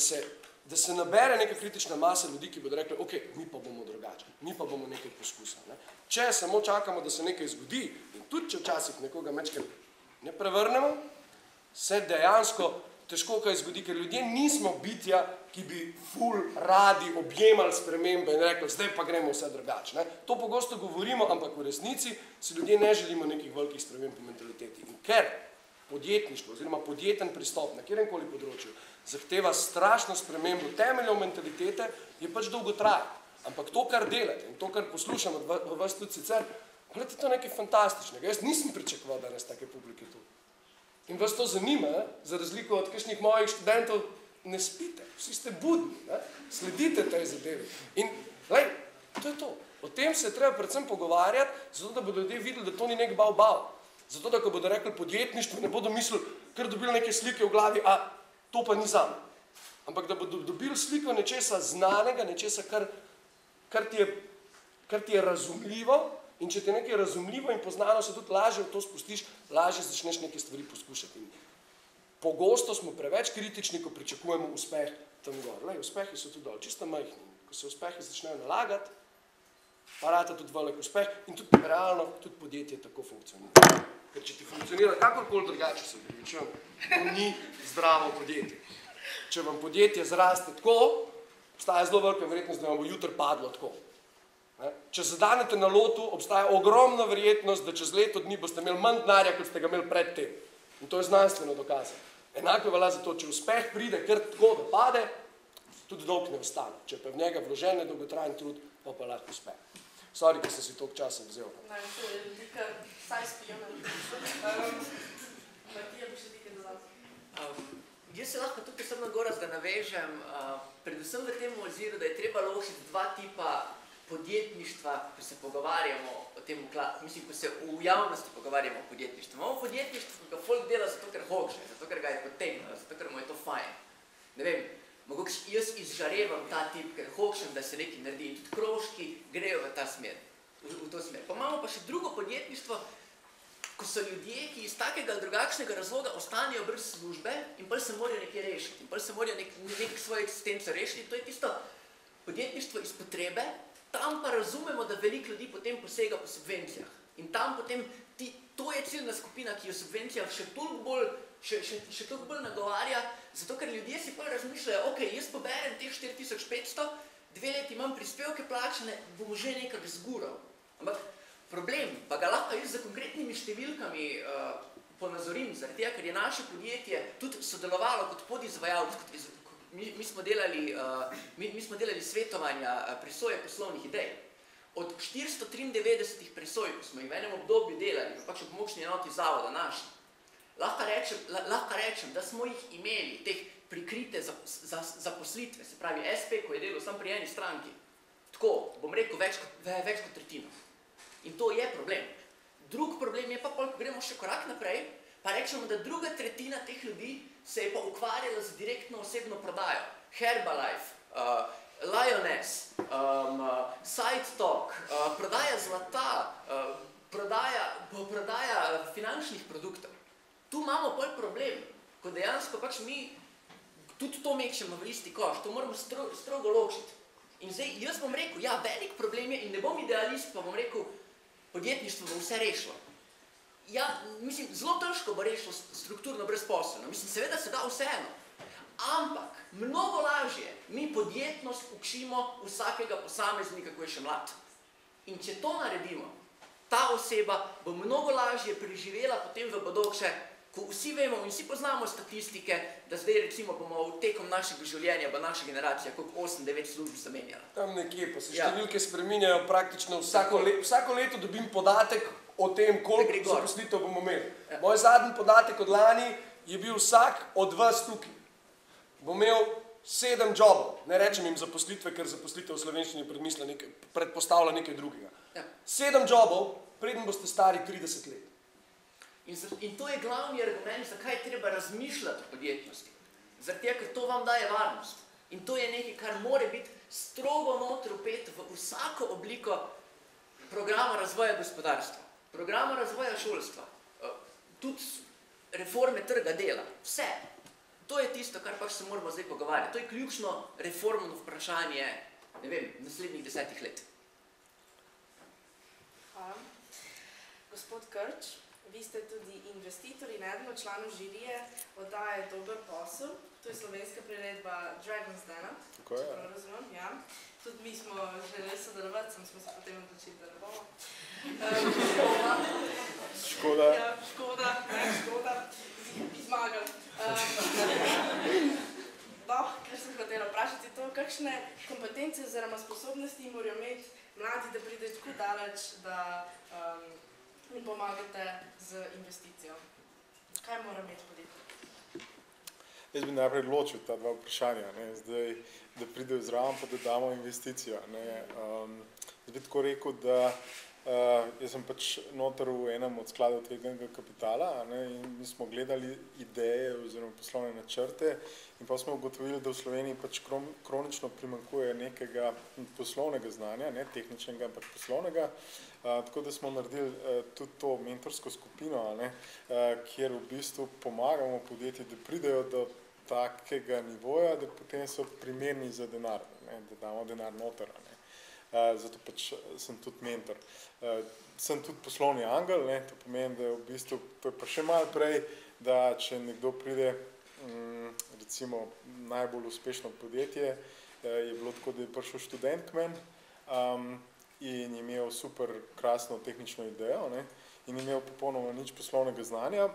Speaker 8: se nabere neka kritična masa ljudi, ki bodo rekli, ok, mi pa bomo drugače, mi pa bomo nekaj poskusili. Ne? Če samo čakamo, da se nekaj zgodi, in tudi če včasih nekoga mečke ne prevrnemo, se dejansko težko kaj zgodi, ker ljudje nismo bitja, ki bi ful radi objemali spremembe in rekli, zdaj pa gremo vse drugače. Ne? To pogosto govorimo, ampak v resnici si ljudje ne želimo nekih velikih sprememb v mentaliteti. In ker podjetništvo oziroma podjeten pristop na kjeremkoli področju zahteva strašno spremembo temeljev mentalitete, je pač dolgotrajen. Ampak to, kar delate in to, kar poslušam od vas tudi sicer, gledajte, to je nekaj fantastičnega. Jaz nisem pričakoval danes take publike tu. In vas to zanima, za razliko od kakšnih mojih študentov, ne spite, vsi ste budni, ne? Sledite tej zadevi. In, glej, to je to. O tem se je treba predvsem pogovarjati, zato da bodo ljudje videli, da to ni nek bav. Zato da, ko bodo rekli podjetništvo, ne bodo mislili, ker dobili neke slike v glavi, a to pa ni zame. Ampak da bodo dobili sliko nečesa znanega, nečesa, kar ti je razumljivo. In če ti je nekaj razumljivo in poznano, se tudi lažje v to spustiš, lažje začneš neke stvari poskušati. In pogosto smo preveč kritični, ko pričakujemo uspeh tam gor. Lej, uspehi so tudi dol, čisto majhni. Ko se uspehi začnejo nalagati, pa rata tudi velik uspeh in tudi realno, tudi podjetje tako funkcionira. Ker če ti funkcionira kakorkoli drugače, se pripričujem, to ni zdravo podjetje. Če vam podjetje zraste tako, obstaja zelo velika verjetnost, da vam bo jutri padlo tako. Če zadanete na lotu, obstaja ogromna verjetnost, da čez leto dni boste imeli manj denarja, kot ste ga imeli pred tem. In to je znanstveno dokazano. Enako velja za to, če uspeh pride kar tako, da pade, tudi dolg ne ostane. Če pa v njega vložen dolgotrajen trud, pa lahko uspe. Sorry, ker sem si toliko časa vzel.
Speaker 1: Ne, to je ljudi, kar vsaj spijo na Matija, bi še nekaj dodal.
Speaker 4: Jaz se lahko tukaj samo nagora zdaj navežem, predvsem v tem oziru, da je treba ločiti dva tipa podjetništva, ko se pogovarjamo o tem, mislim, ko se v javnosti pogovarjamo o podjetništvu. Imamo podjetništvo, ki ga folk dela zato, ker hoče, zato, ker ga je potegnilo, zato, ker mu je to fajn. Ne vem, mogoče jaz izžarevam ta tip, ker hočem, da se nekaj naredi in tudi krožki grejo v ta smer, v to smer. Pa imamo pa še drugo podjetništvo, ko so ljudje, ki iz takega ali drugačnega razloga ostanejo brez službe in pol se morajo nekaj rešiti, in pol se morajo nek svojo eksistenco rešiti. To je tisto podjetništvo iz potrebe, tam pa razumemo, da veliko ljudi potem posega po subvencijah. In tam potem, to je ciljna skupina, ki jo subvencija še toliko bolj nagovarja, zato ker ljudje si pol razmišljajo, ok, jaz poberem teh 4500, 2 leti imam prispevke plačane, bom že nekaj zgural. Ampak problem, pa ga lahko jaz z konkretnimi številkami ponazorim, zaradi tega, ker je naše podjetje tudi sodelovalo kot podizvajalec, mi smo delali svetovanja presoje poslovnih idej. Od 493 presoj, ko smo jih v enem obdobju delali, pa pač v pomočni enoti zavoda naši, lahko rečem, da smo jih imeli, teh prikrite zaposlitve, se pravi SP, ko je delal sam pri eni stranki, tako, bom rekel, več kot tretjino. In to je problem. Drug problem je pa, ko gremo še korak naprej, pa rečemo, da druga tretjina teh ljudi se je pa ukvarjala z direktno osebno prodajo. Herbalife, Lioness, SideTalk, prodaja zlata, prodaja finančnih produktov. Tu imamo pol problem, ko dejansko pač mi tudi to mečemo v isti koš, to moramo strogo ločiti. In zdaj, jaz bom rekel, ja, velik problem je in ne bom idealist, pa bom rekel, podjetništvo bo vse rešilo. Ja, mislim, zelo težko bo rešilo strukturno brezposelno. Mislim, seveda se da vseeno. Ampak, mnogo lažje mi podjetnost učimo vsakega posameznika, ko je še mlad. In če to naredimo, ta oseba bo mnogo lažje preživela potem v bodoče, ko vsi vemo in vsi poznamo statistike, da zdaj recimo bomo tekom našega življenja, pa naša generacija, koliko 8-9 služb zamenjala.
Speaker 8: Tam nekje, pa se številke spreminjajo praktično vsako leto dobim podatek o tem, koliko zaposlitev bomo imeli. Moj zadnji podatek od lani je bil vsak od vas tukaj. Bo imel 7 jobov, ne rečem jim zaposlitve, ker zaposlitev v slovenščini predpostavlja nekaj drugega. 7 jobov, preden boste stari 30 let. In to je glavni argument, zakaj je treba razmišljati o podjetnosti. Zaradi tega, ker to vam daje varnost. In to je nekaj, kar mora biti strogo noter vpet v vsako obliko programa razvoja gospodarstva, programa razvoja šolstva, tudi reforme trga dela, vse. To je tisto, kar pač se moramo zdaj pogovarjati. To je ključno reformno vprašanje, ne vem, naslednjih 10 let.
Speaker 1: Hvala. Gospod Krč, vi ste tudi investitor in eden od članov žirije oddaje Dober posel. To je slovenska priredba Dragon's Den.
Speaker 9: Tako je.
Speaker 1: Razumem, ja. Tudi mi smo želeli sodelovati, smo se potem odločili, da ne bomo.
Speaker 9: Škoda.
Speaker 1: Ja, škoda. Zmagal. Kar sem hotela vprašati to, kakšne kompetence oziroma sposobnosti morajo imeti mladi, da pridejo tako daleč, da in pomagate z investicijo. Kaj mora imeti podjetje?
Speaker 9: Jaz bi najprej ločil ta dva vprašanja. Zdaj, da pridejo zraven, pa da damo investicijo. Jaz bi tako rekel, da jaz sem pač noter v enem od skladov tveganega kapitala in mi smo gledali ideje oziroma poslovne načrte in pa smo ugotovili, da v Sloveniji pač kronično primanjkuje nekega poslovnega znanja, ne tehničnega, ampak poslovnega. Tako da smo naredili tudi to mentorsko skupino, kjer v bistvu pomagamo podjetji, da pridejo do takega nivoja, da potem so primerni za denar, da damo denar noter. Zato pač sem tudi mentor. Sem tudi poslovni angel, to pomeni, da je v bistvu, to je pa še malo prej, da če nekdo pride, recimo najbolj uspešno podjetje, je bilo tako, da je prišel študent k meni in je imel super krasno tehnično idejo in je imel popolnoma nič poslovnega znanja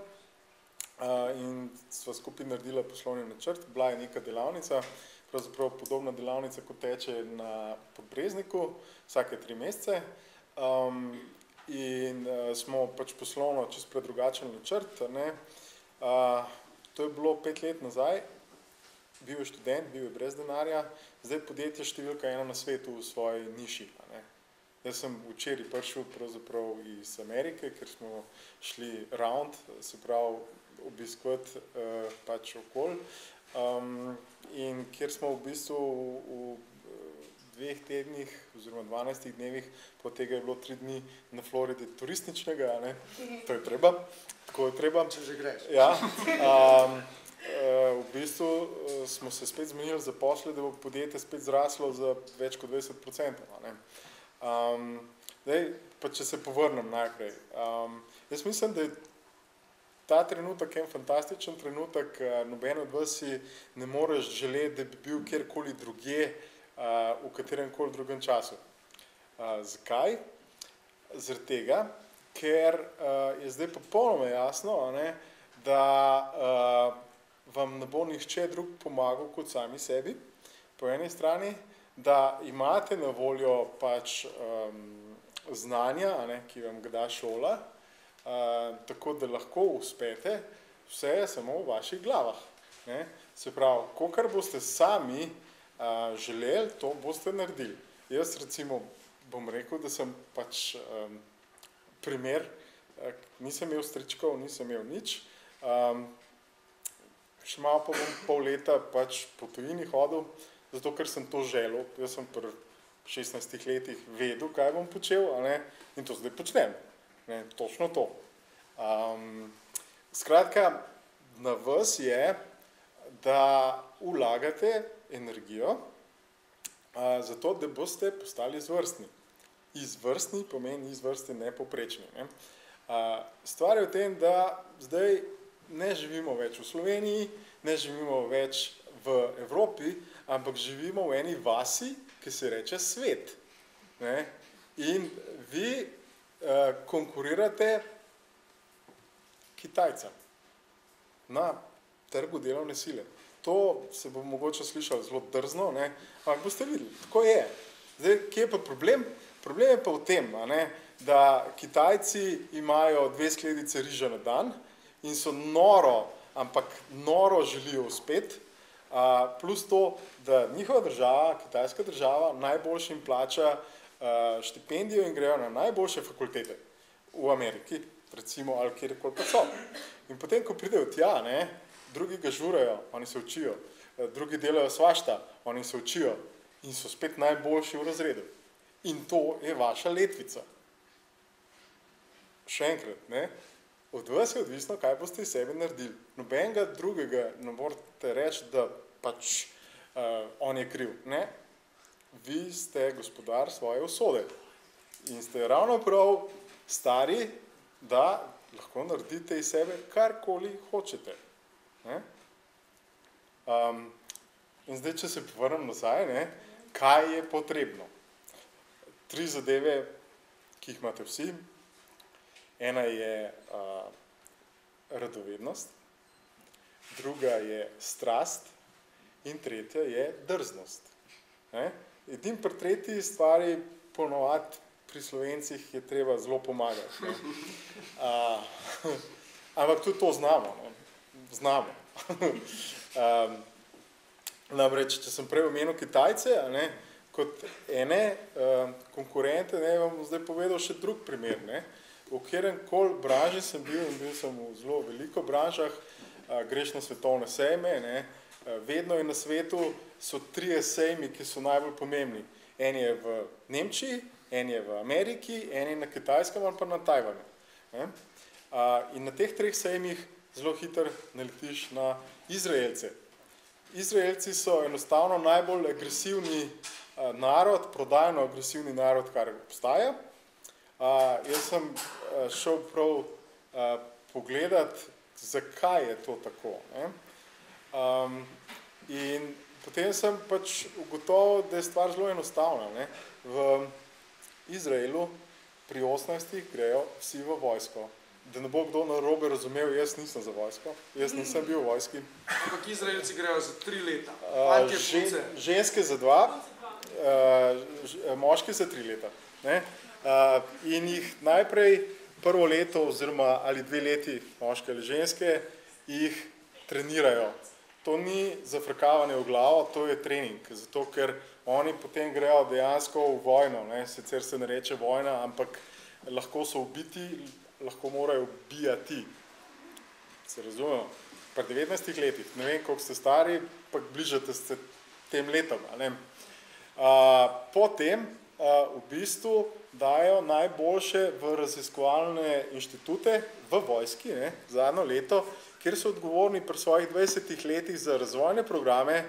Speaker 9: in sva skupaj naredila poslovni načrt, bila je neka delavnica, pravzaprav podobna delavnica, kot teče na Podbrezniku vsake 3 mesece. In smo pač poslovno čisto predrugačen načrt. To je bilo 5 let nazaj, bil je študent, bil je brez denarja, zdaj podjetje številka 1 na svetu v svoji niši. Jaz sem včeraj prišel pravzaprav iz Amerike, ker smo šli round, se pravi obiskovati pač okolj, in kjer smo v bistvu v 2 tednih oziroma 12 dnevih, po tega je bilo 3 dni na Floridi turističnega, to je treba, tako je treba.
Speaker 8: Če že greš.
Speaker 9: Ja, v bistvu smo se spet zmenili za posle, da bo podjetje spet zraslo za več kot 20%. Zdaj, pa če se povrnem najprej. Jaz mislim, da je ta trenutek en fantastičen trenutek, noben od vas si ne moreš želeti, da bi bil kjerkoli drugje, v kateremkoli drugem času. Zakaj? Zaradi tega, ker je zdaj popolnoma jasno, da vam ne bo nihče drug pomagal kot sami sebi, po eni strani, da imate na voljo pač znanja, ki vam ga da šola, tako da lahko uspete, vse je samo v vaših glavah. Se pravi, kolikor boste sami želeli, to boste naredili. Jaz recimo bom rekel, da sem pač primer, nisem imel stričkov, nisem imel nič, še malo pa bom pol leta pač po tujini hodil, zato ker sem to želel. Jaz sem pri 16 letih vedel, kaj bom počel, in to zdaj počnem. Točno to. Skratka, na vas je, da vlagate energijo, zato da boste postali izvrstni. Izvrstni pomeni izvrstni, ne povprečni. Stvar je v tem, da zdaj ne živimo več v Sloveniji, ne živimo več v Evropi, ampak živimo v eni vasi, ki se reče svet. In vi konkurirate Kitajcem na trgu delovne sile. To se bo mogoče slišalo zelo drzno, ampak boste videli, tako je. Zdaj, kje je pa problem? Problem je pa v tem, da Kitajci imajo 2 skledice riža na dan in so noro, ampak noro želijo uspeti, plus to, da njihova država, kitajska država, najboljšim plača štipendijo in grejo na najboljše fakultete v Ameriki, recimo, ali kjerkoli pa so. In potem, ko pridejo tja, drugi ga žurajo, oni se učijo, drugi delajo svašta, oni se učijo in so spet najboljši v razredu. In to je vaša letvica. Še enkrat, od vas je odvisno, kaj boste iz sebe naredili. Nobenega drugega ne morate reči, da pač on je kriv. Ne, vi ste gospodar svoje usode in ste ravno prav stari, da lahko naredite iz sebe karkoli hočete. In zdaj, če se povrnem nazaj, kaj je potrebno? 3 zadeve, ki jih imate vsi. Ena je radovednost, druga je strast in tretja je drznost. Edin pri tretji stvari ponovadi pri Slovencih je treba zelo pomagati. Ampak tudi to znamo. Znamo. Namreč, če sem prej omenil Kitajce, kot ene konkurente, vam zdaj povedal še drug primer. V kateremkoli branži sem bil, in bil sem v zelo veliko branžah, greš na svetovne sejme, vedno je na svetu, so 3 sejmi, ki so najbolj pomembni. En je v Nemčiji, en je v Ameriki, en je na Kitajskem ali pa na Tajvanu. In na teh 3 sejmih zelo hitro naletiš na Izraelce. Izraelci so enostavno najbolj agresivni narod, prodajno agresivni narod, kar obstaja. Jaz sem šel prav pogledati, zakaj je to tako. In potem sem pač ugotovil, da je stvar zelo enostavna. V Izraelu pri 18 grejo vsi v vojsko. da ne bo kdo narobe razumel, jaz nisem za vojsko, jaz nisem bil v vojski.
Speaker 8: Ampak Izraelci grejo za 3 leta.
Speaker 9: Ženske za 2, moški za 3 leta. Ne? In jih najprej prvo leto oziroma ali 2 leti, moške ali ženske, jih trenirajo. To ni zafrkavanje v glavo, to je trening, zato ker oni potem grejo dejansko v vojno, ne? Sicer se ne reče vojna, ampak lahko so ubiti, lahko morajo ubijati. Se razumemo? Pri 19 letih, ne vem, koliko ste stari, pa bližate se tem letom. Ne? Potem v bistvu dajo najboljše v raziskovalne inštitute v vojski, ne? Zadnjo leto, kjer so odgovorni pri svojih 20 letih za razvojne programe,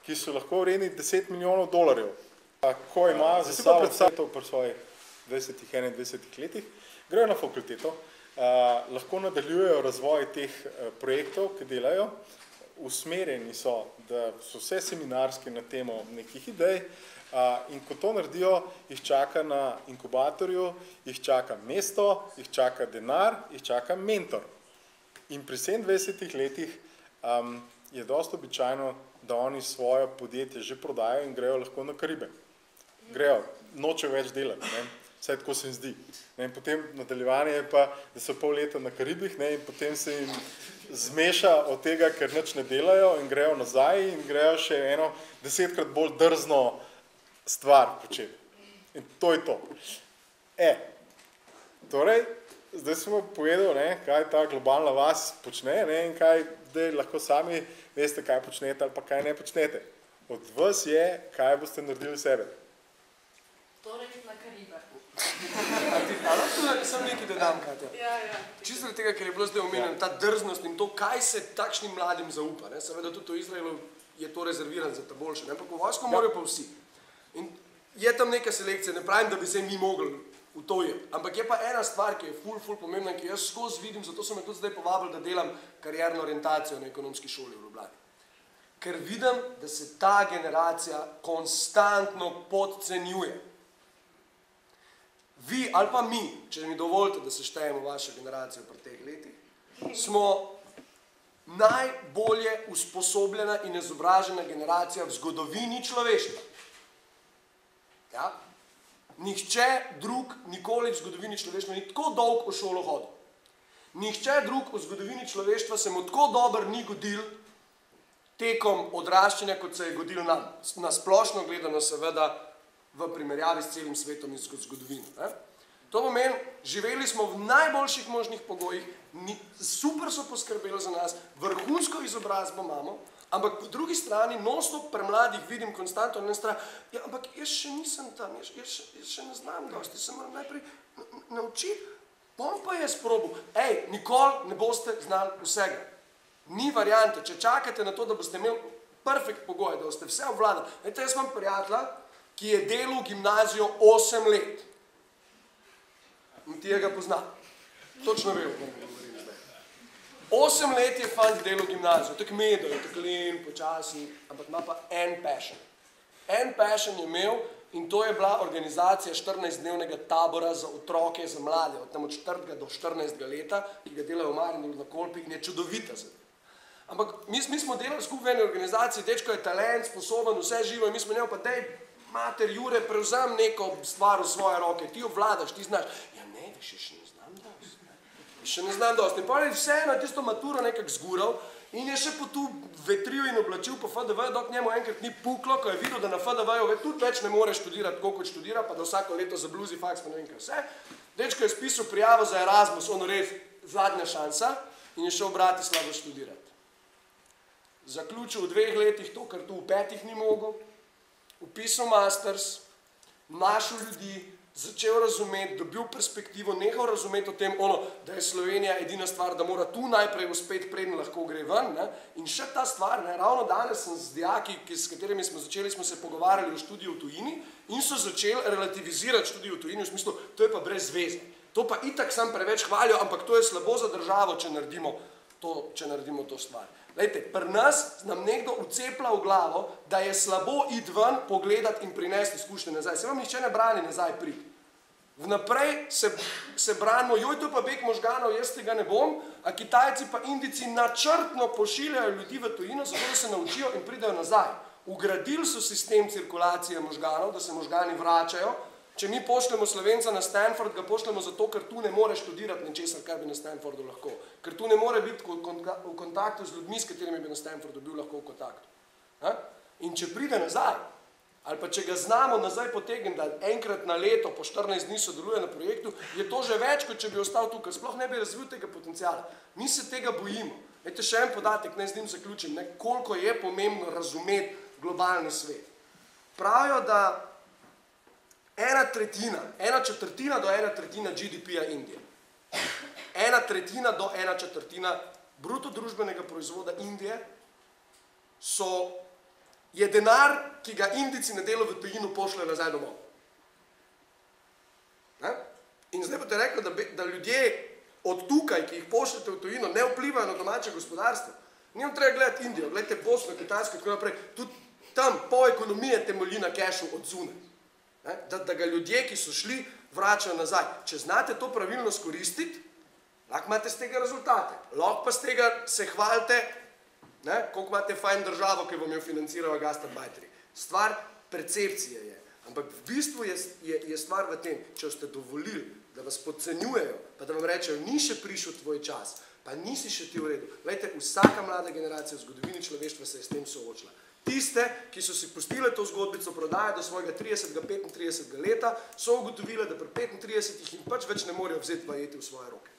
Speaker 9: ki so lahko vredni $10 milijonov. Ko imajo za sabo predstavitev pri svojih 20-21 letih, grejo na fakulteto, lahko nadaljujejo razvoj teh projektov, ki delajo, usmerjeni so, da so vse seminarske na temo nekih idej, in ko to naredijo, jih čaka na inkubatorju, jih čaka mesto, jih čaka denar, jih čaka mentor. In pri 27 letih je dosti običajno, da oni svoje podjetje že prodajo in grejo lahko na Karibe. Grejo, nočejo več delati, ne? Vsaj tako se jim zdi. In potem nadaljevanje je pa, da so pol leta na Karibih, ne? In potem se jim zmeša od tega, ker nič ne delajo in grejo nazaj in grejo še eno 10-krat bolj drzno stvar početi. In to je to. Torej, zdaj sem vam povedal, ne, kaj ta globalna vas počne, ne, in kaj lahko sami veste, kaj počnete ali pa kaj ne počnete. Od vas je, kaj boste naredili sebe.
Speaker 1: Torej na Karibe.
Speaker 8: Sem nekaj dodam, Katja. Čisto zaradi tega, ker je bilo zdaj omenjeno ta drznost in to, kaj se takšnim mladim zaupa. Ne? Seveda tudi v Izraelu je to rezerviran za ta boljše, ne? Ampak v vojsko morajo pa vsi. In je tam neka selekcija, ne pravim, da bi se mi mogli v to je. Ampak je pa ena stvar, ki je ful pomembna, ki jaz skozi vidim, zato so me tudi zdaj povabili, da delam karierno orientacijo na ekonomski šoli v Ljubljani. Ker vidim, da se ta generacija konstantno podcenjuje. Vi ali pa mi, če mi dovolite, da seštejemo vašo generacijo pri teh letih, smo najbolje usposobljena in izobražena generacija v zgodovini človeštva. Ja? Nihče drug nikoli v zgodovini človeštva ni tako dolg v šolo hodil. Nihče drug v zgodovini človeštva se mu tako dobro ni godil tekom odraščanja, kot se je godil nam. Na splošno gledano seveda v primerjavi s celim svetom in zgodovino. Ne? To pomeni, živeli smo v najboljših možnih pogojih, super so poskrbeli za nas, vrhunsko izobrazbo imamo, ampak po drugi strani non-stop pri mladih vidim konstantno na stran, ja, ampak jaz še nisem tam, jaz še ne znam dosti, se moram najprej naučiti, bom pa jaz probil. Nikoli ne boste znali vsega. Ni variante, če čakate na to, da boste imeli perfekt pogoj, da boste vse obvladali. Jaz imam prijatelja, ki je delal gimnazijo 8 let. Matija ga pozna. Točno ve, o kom govorim zdaj. 8 let je fant delal gimnazijo, tako medo, je tako len, počasen, ampak ima pa en passion. En passion je imel in to je bila organizacija 14-dnevnega tabora za otroke, za mlade, od tam od 4. do 14. leta, ki ga delajo v Mariboru na Kolpi in je čudovita zadeva. Ampak mi smo delali skupaj v eni organizaciji, dečko je talent, sposoben, vse živo in mi smo njel pa dej, mater Jure, prevzem neko stvar v svoje roke, ti obvladaš, ti znaš. Ja ne, še ne znam dosti. Še ne znam dosti. In pa je vseeno tisto maturo nekako zgural in je še po tu vetril in oblačil po FDV, dok njemu enkrat ni puklo, ko je videl, da na FDV-ju tudi več ne more študirati, tako kot študira, pa da vsako leto za bluzi, faks, pa ne vem kaj vse. Dečko je spisal prijavo za Erasmus, ono res zadnja šansa in je šel v Bratislavo študirati. Zaključil v 2 letih to, kar tu v 5 ni mogel, upisal masters, našel ljudi, začel razumeti, dobil perspektivo, nehal razumeti o tem, da je Slovenija edina stvar, da mora tu najprej uspeti, preden lahko gre ven. Ne? In še ta stvar, ne? Ravno danes sem z dijaki, s katerimi smo se pogovarjali o študiju v tujini in so začeli relativizirati študij v tujini v smislu, to je pa brez veze. To pa itak sam preveč hvalijo, ampak to je slabo za državo, če naredimo to stvar. Lejte, pri nas nam nekdo vcepla v glavo, da je slabo iti ven, pogledati in prinesti izkušnje nazaj. Se vam nihče ne brani nazaj priti. Vnaprej se branimo, joj, to pa beg možganov, jaz tega ne bom, a Kitajci pa Indijci načrtno pošiljajo ljudi v tujino, zato da se naučijo in pridejo nazaj. Ugradili so sistem cirkulacije možganov, da se možgani vračajo. Če mi pošljemo Slovenca na Stanford, ga pošljemo zato, ker tu ne more študirati ničesar, kar bi na Stanfordu lahko. Ker tu ne more biti v kontaktu z ljudmi, s katerimi bi na Stanfordu bil lahko v kontaktu. In če pride nazaj, ali pa če ga znamo nazaj potegnem, da enkrat na leto po 14 dni sodeluje na projektu, je to že več, kot če bi ostal tukaj. Sploh ne bi razvil tega potencijala. Mi se tega bojimo. Vete, še en podatek, naj z njim zaključim, koliko je pomembno razumeti globalni svet. Pravijo, da 1/4 do 1/3 GDP-ja Indije. 1/3 do 1/4 bruto družbenega proizvoda Indije je denar, ki ga Indijci na delo v tujino pošljajo nazaj domov. In zdaj boste rekli, da ljudje od tukaj, ki jih pošljete v tujino, ne vplivajo na domače gospodarstvo. Njim treba gledati Indijo, gledajte Bosno, Kitajsko in tako naprej. Tudi tam pol ekonomije temelji na kešu od zunaj. Da ga ljudje, ki so šli, vračajo nazaj. Če znate to pravilno skoristiti, lahko imate z tega rezultate. Lahko pa z tega se hvalite, koliko imate fajn državo, ki vam jo financirajo gastarbajterji. Stvar percepcije je. Ampak v bistvu je stvar v tem, če ste dovolili, da vas podcenjujejo, pa da vam rečejo, ni še prišel tvoj čas, pa nisi še ti v redu. Glejte, vsaka mlada generacija v zgodovini človeštva se je s tem soočila. Tiste, ki so si pustile to zgodbico prodaje do svojega 30. 35. leta, so ugotovile, da pri 35 jim pač več ne morejo vzeti vajeti v svoje roke.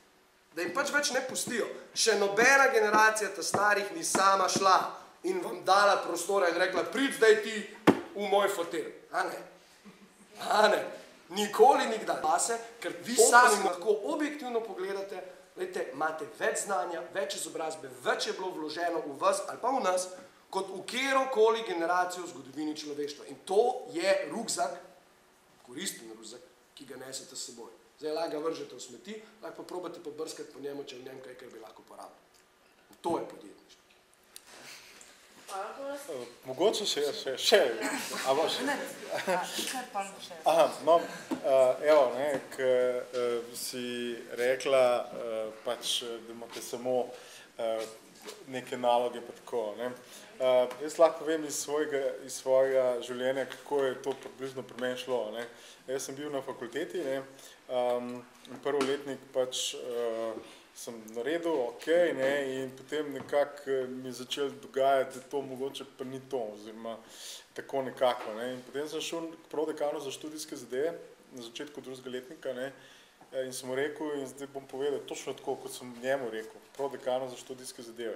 Speaker 8: Da jim pač več ne pustijo. Še nobena generacija ta starih ni sama šla in vam dala prostora in rekla, prid zdaj ti v moj fotelj. A ne. Nikoli nikdaj. Ker vi sami lahko objektivno pogledate, glejte, imate več znanja, več izobrazbe, več je bilo vloženo v vas ali pa v nas, kot v kjerokoli generacijo v zgodovini človeštva. In to je rukzak, koristen rukzak, ki ga nesete s seboj. Zdaj lahko ga vržete v smeti, lahko pa probate pa brskati po njemu, če v njem kaj, kar bi lahko porabili. In to je podjetništvo.
Speaker 9: Mogoče še. Evo, ker si rekla, pač, da imate samo neke naloge pa tako. Jaz lahko vem iz svojega življenja, kako je to približno pri meni šlo. Jaz sem bil na fakulteti, prvi letnik pač sem naredil, in potem nekako mi je začelo dogajati, da to mogoče pa ni to, oziroma tako nekako. In potem sem šel k prodekanu za študijske zadeve na začetku drugega letnika, in sem mu rekel, in zdaj bom povedal točno tako, kot sem njemu rekel, prodekanu za študijske zadeve,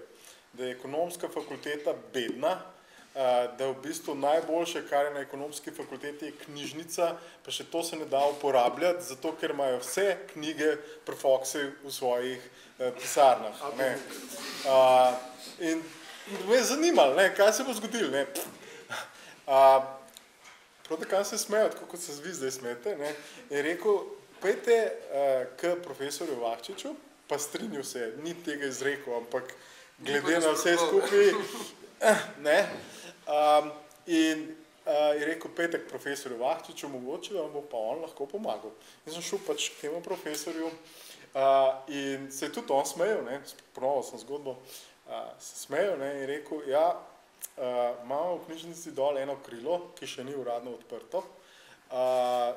Speaker 9: da je ekonomska fakulteta bedna, da v bistvu najboljše, kar je na ekonomski fakulteti, je knjižnica, pa še to se ne da uporabljati, zato ker imajo vse knjige pri Foxi v svojih pisarnah. In me je zanimalo, kaj se bo zgodilo. Prodekan se smejo, tako kot se vi zdaj smete, in rekel, pejte k profesorju Vahčiču, pa strinjal se, ni tega izrekel, ampak glede na vse skupaj, in je rekel, pejte k profesorju Vahčiču, mogoče vam bo pa on lahko pomagal. In sem šel pač k temu profesorju in se je tudi on smejal, ponovil sem zgodbo, se smejal in rekel, imamo v knjižnici dol eno krilo, ki še ni uradno odprto.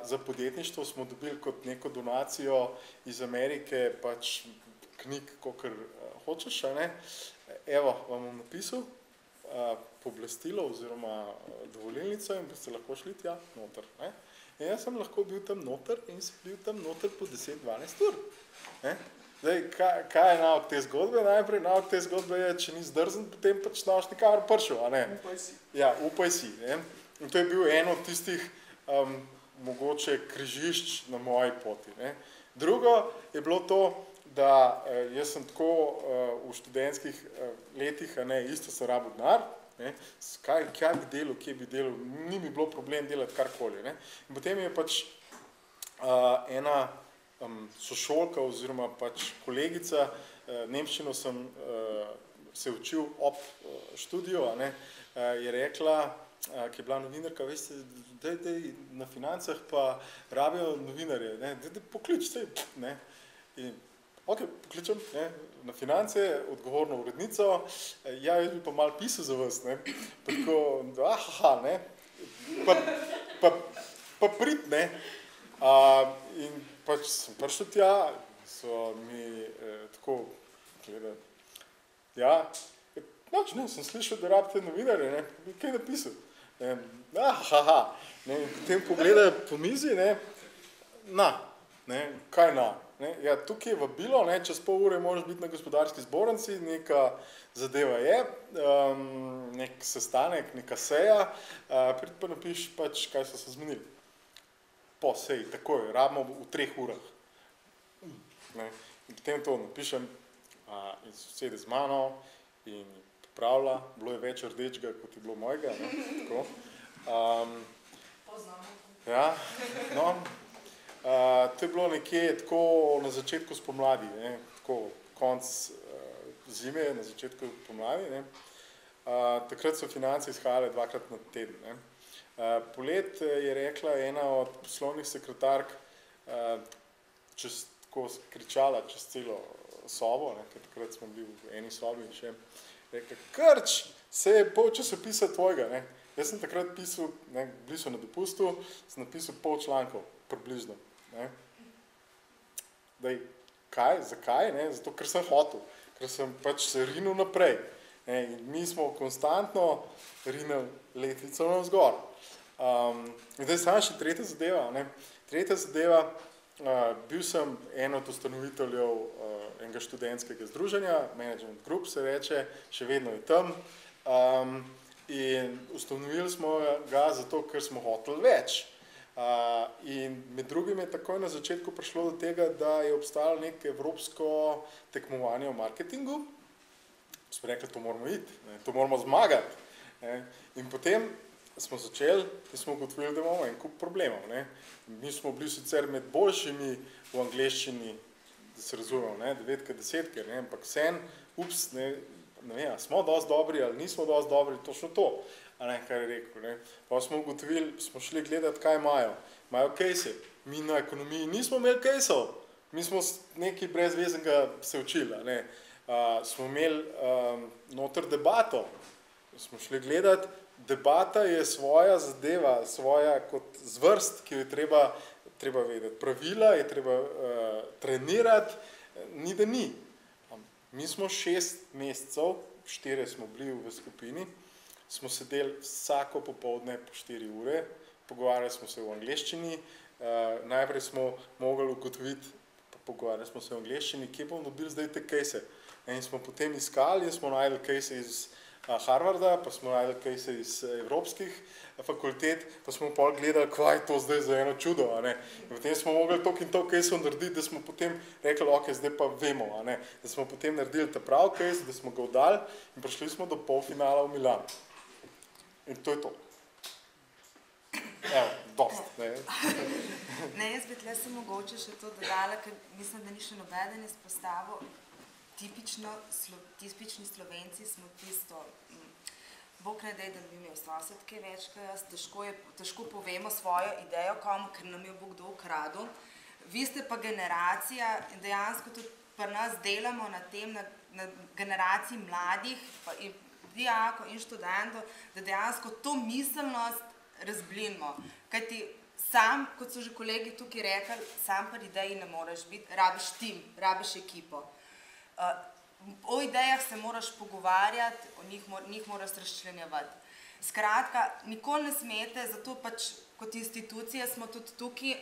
Speaker 9: Za podjetništvo smo dobili kot neko donacijo iz Amerike, pač knjig, kakor hočeš, Evo, vam bom napisal pooblastilo oziroma dovolilnico in boste lahko šli tja noter. In jaz sem lahko bil tam noter in sem bil tam noter po 10-12 ur. Zdaj, kaj je nauk te zgodbe? Najprej nauk te zgodbe je, če ni zdrzen, potem pač naš nikar pršel,
Speaker 8: Upaj si.
Speaker 9: Ja, upaj si. In to je bil eno od tistih mogoče križišč na moji poti. Drugo je bilo to, da jaz sem tako v študentskih letih, isto sem rabil denar, kaj bi delal, kje bi delal, ni mi bilo problem delati karkoli. In potem je pač ena sošolka oziroma pač kolegica, nemščino sem se učil ob študiju, je rekla, ki je bila novinarka, veste, daj na Financah pa rabijo novinarje, ne, daj poklič, sej, ne. In ok, pokličem, ne, na Finance, odgovorno urednico, ja, jaz bi pa malo pisal za vas, ne, pa tako, ne, pa prid, ne, in pač sem prišel tja, so mi tako gledali, ja, noč, ne, sem slišal, da rabite novinarje, ne, kaj napisal, ne, ne, in potem pogledajo po mizi, ne, ne, kaj ne, ja, tukaj je vabilo, ne, čez pol ure moraš biti na gospodarski zbornici, neka zadeva je, nek sestanek, neka seja, prid pa napiš pač, kaj so se zmenili. Po seji, takoj, rabimo v 3 urah. Ne, in potem to napišem in se sede z mano in popravlja, bilo je več rdečega, kot je bilo mojega, ne, tako.
Speaker 1: Poznamo.
Speaker 9: Ja, no. To je bilo nekje tako na začetku spomladi, ne, tako konc zime, na začetku pomladi, ne. Takrat so Finance izhajale 2-krat na teden, ne. Polet je rekla ena od poslovnih sekretark, tako kričala čez celo sobo, ne, ker takrat smo bili v eni sobi in še, rekla, Krč, se je pol časopisa tvojega, ne. Jaz sem takrat pisal, ne, bili so na dopustu, sem napisal pol člankov, približno, ne. Daj, kaj, zakaj, ne, zato, ker sem hotel, ker sem pač se rinil naprej, ne, in mi smo konstantno rinili letvico navzgor. In zdaj samo še tretja zadeva, ne. Tretja zadeva, bil sem en od ustanoviteljev enega študentskega združenja, Management Group se reče, še vedno je tam, in ustanovili smo ga zato, ker smo hoteli več. In med drugim je takoj na začetku prišlo do tega, da je obstajalo neko evropsko tekmovanje v marketingu. Smo rekli, to moramo iti, ne, to moramo zmagati, ne. In potem smo začeli in smo ugotovili, da imamo en kup problemov, ne. Mi smo bili sicer med boljšimi v angleščini, da se razumemo, ne, 9-ke, 10-ke, ne, ampak vseeno, ne vem, smo dosti dobri ali nismo dosti dobri, točno to, a ne, kar je rekel, ne. Pa smo ugotovili, smo šli gledati, kaj imajo. Imajo case-e. Mi na ekonomiji nismo imeli case-ov. Mi smo nekaj brezveznega se učili, a ne. Smo imeli noter debato. Smo šli gledati, debata je svoja zadeva, svoja kot zvrst, ki jo je treba vedeti. Pravila je treba trenirati, ni da ni. Mi smo 6 mesecev, 4 smo bili v skupini, smo sedeli vsako popoldne po 4 ure, pogovarjali smo se v angleščini, najprej smo mogli ugotoviti, pogovarjali smo se v angleščini, kje bomo dobili zdaj te case-e. In smo potem iskali in smo našli case iz Harvarda, pa smo našli case iz evropskih fakultet, pa smo pol gledali, kaj je to zdaj za eno čudo, a ne. In potem smo mogli toliko in toliko case-ov narediti, da smo potem rekli, ok, zdaj pa vemo, a ne. Da smo potem naredili ta prav case, da smo ga oddali in prišli smo do polfinala v Milanu. In to je to. Evo, dost, ne.
Speaker 5: Ne, jaz bi tle se mogoče še to dodala, ker mislim, da ni še nobeden izpostavil. Tipični Slovenci smo tisto, Bog ne daj, da bi imel sosedke več, kaj jaz, težko povemo svojo idejo komu, ker nam jo bo kdo ukradel. Vi ste pa generacija in dejansko tudi pri nas delamo na tem, na generaciji mladih, pa in dijakov in študentov, da dejansko to miselnost razblinimo. Kajti sam, kot so že kolegi tukaj rekli, sam pri ideji ne moreš biti, rabiš tim, rabiš ekipo. O idejah se moraš pogovarjati, o njih moraš razčlenjevati. Skratka, nikoli ne smete, zato pač kot institucija smo tudi tukaj,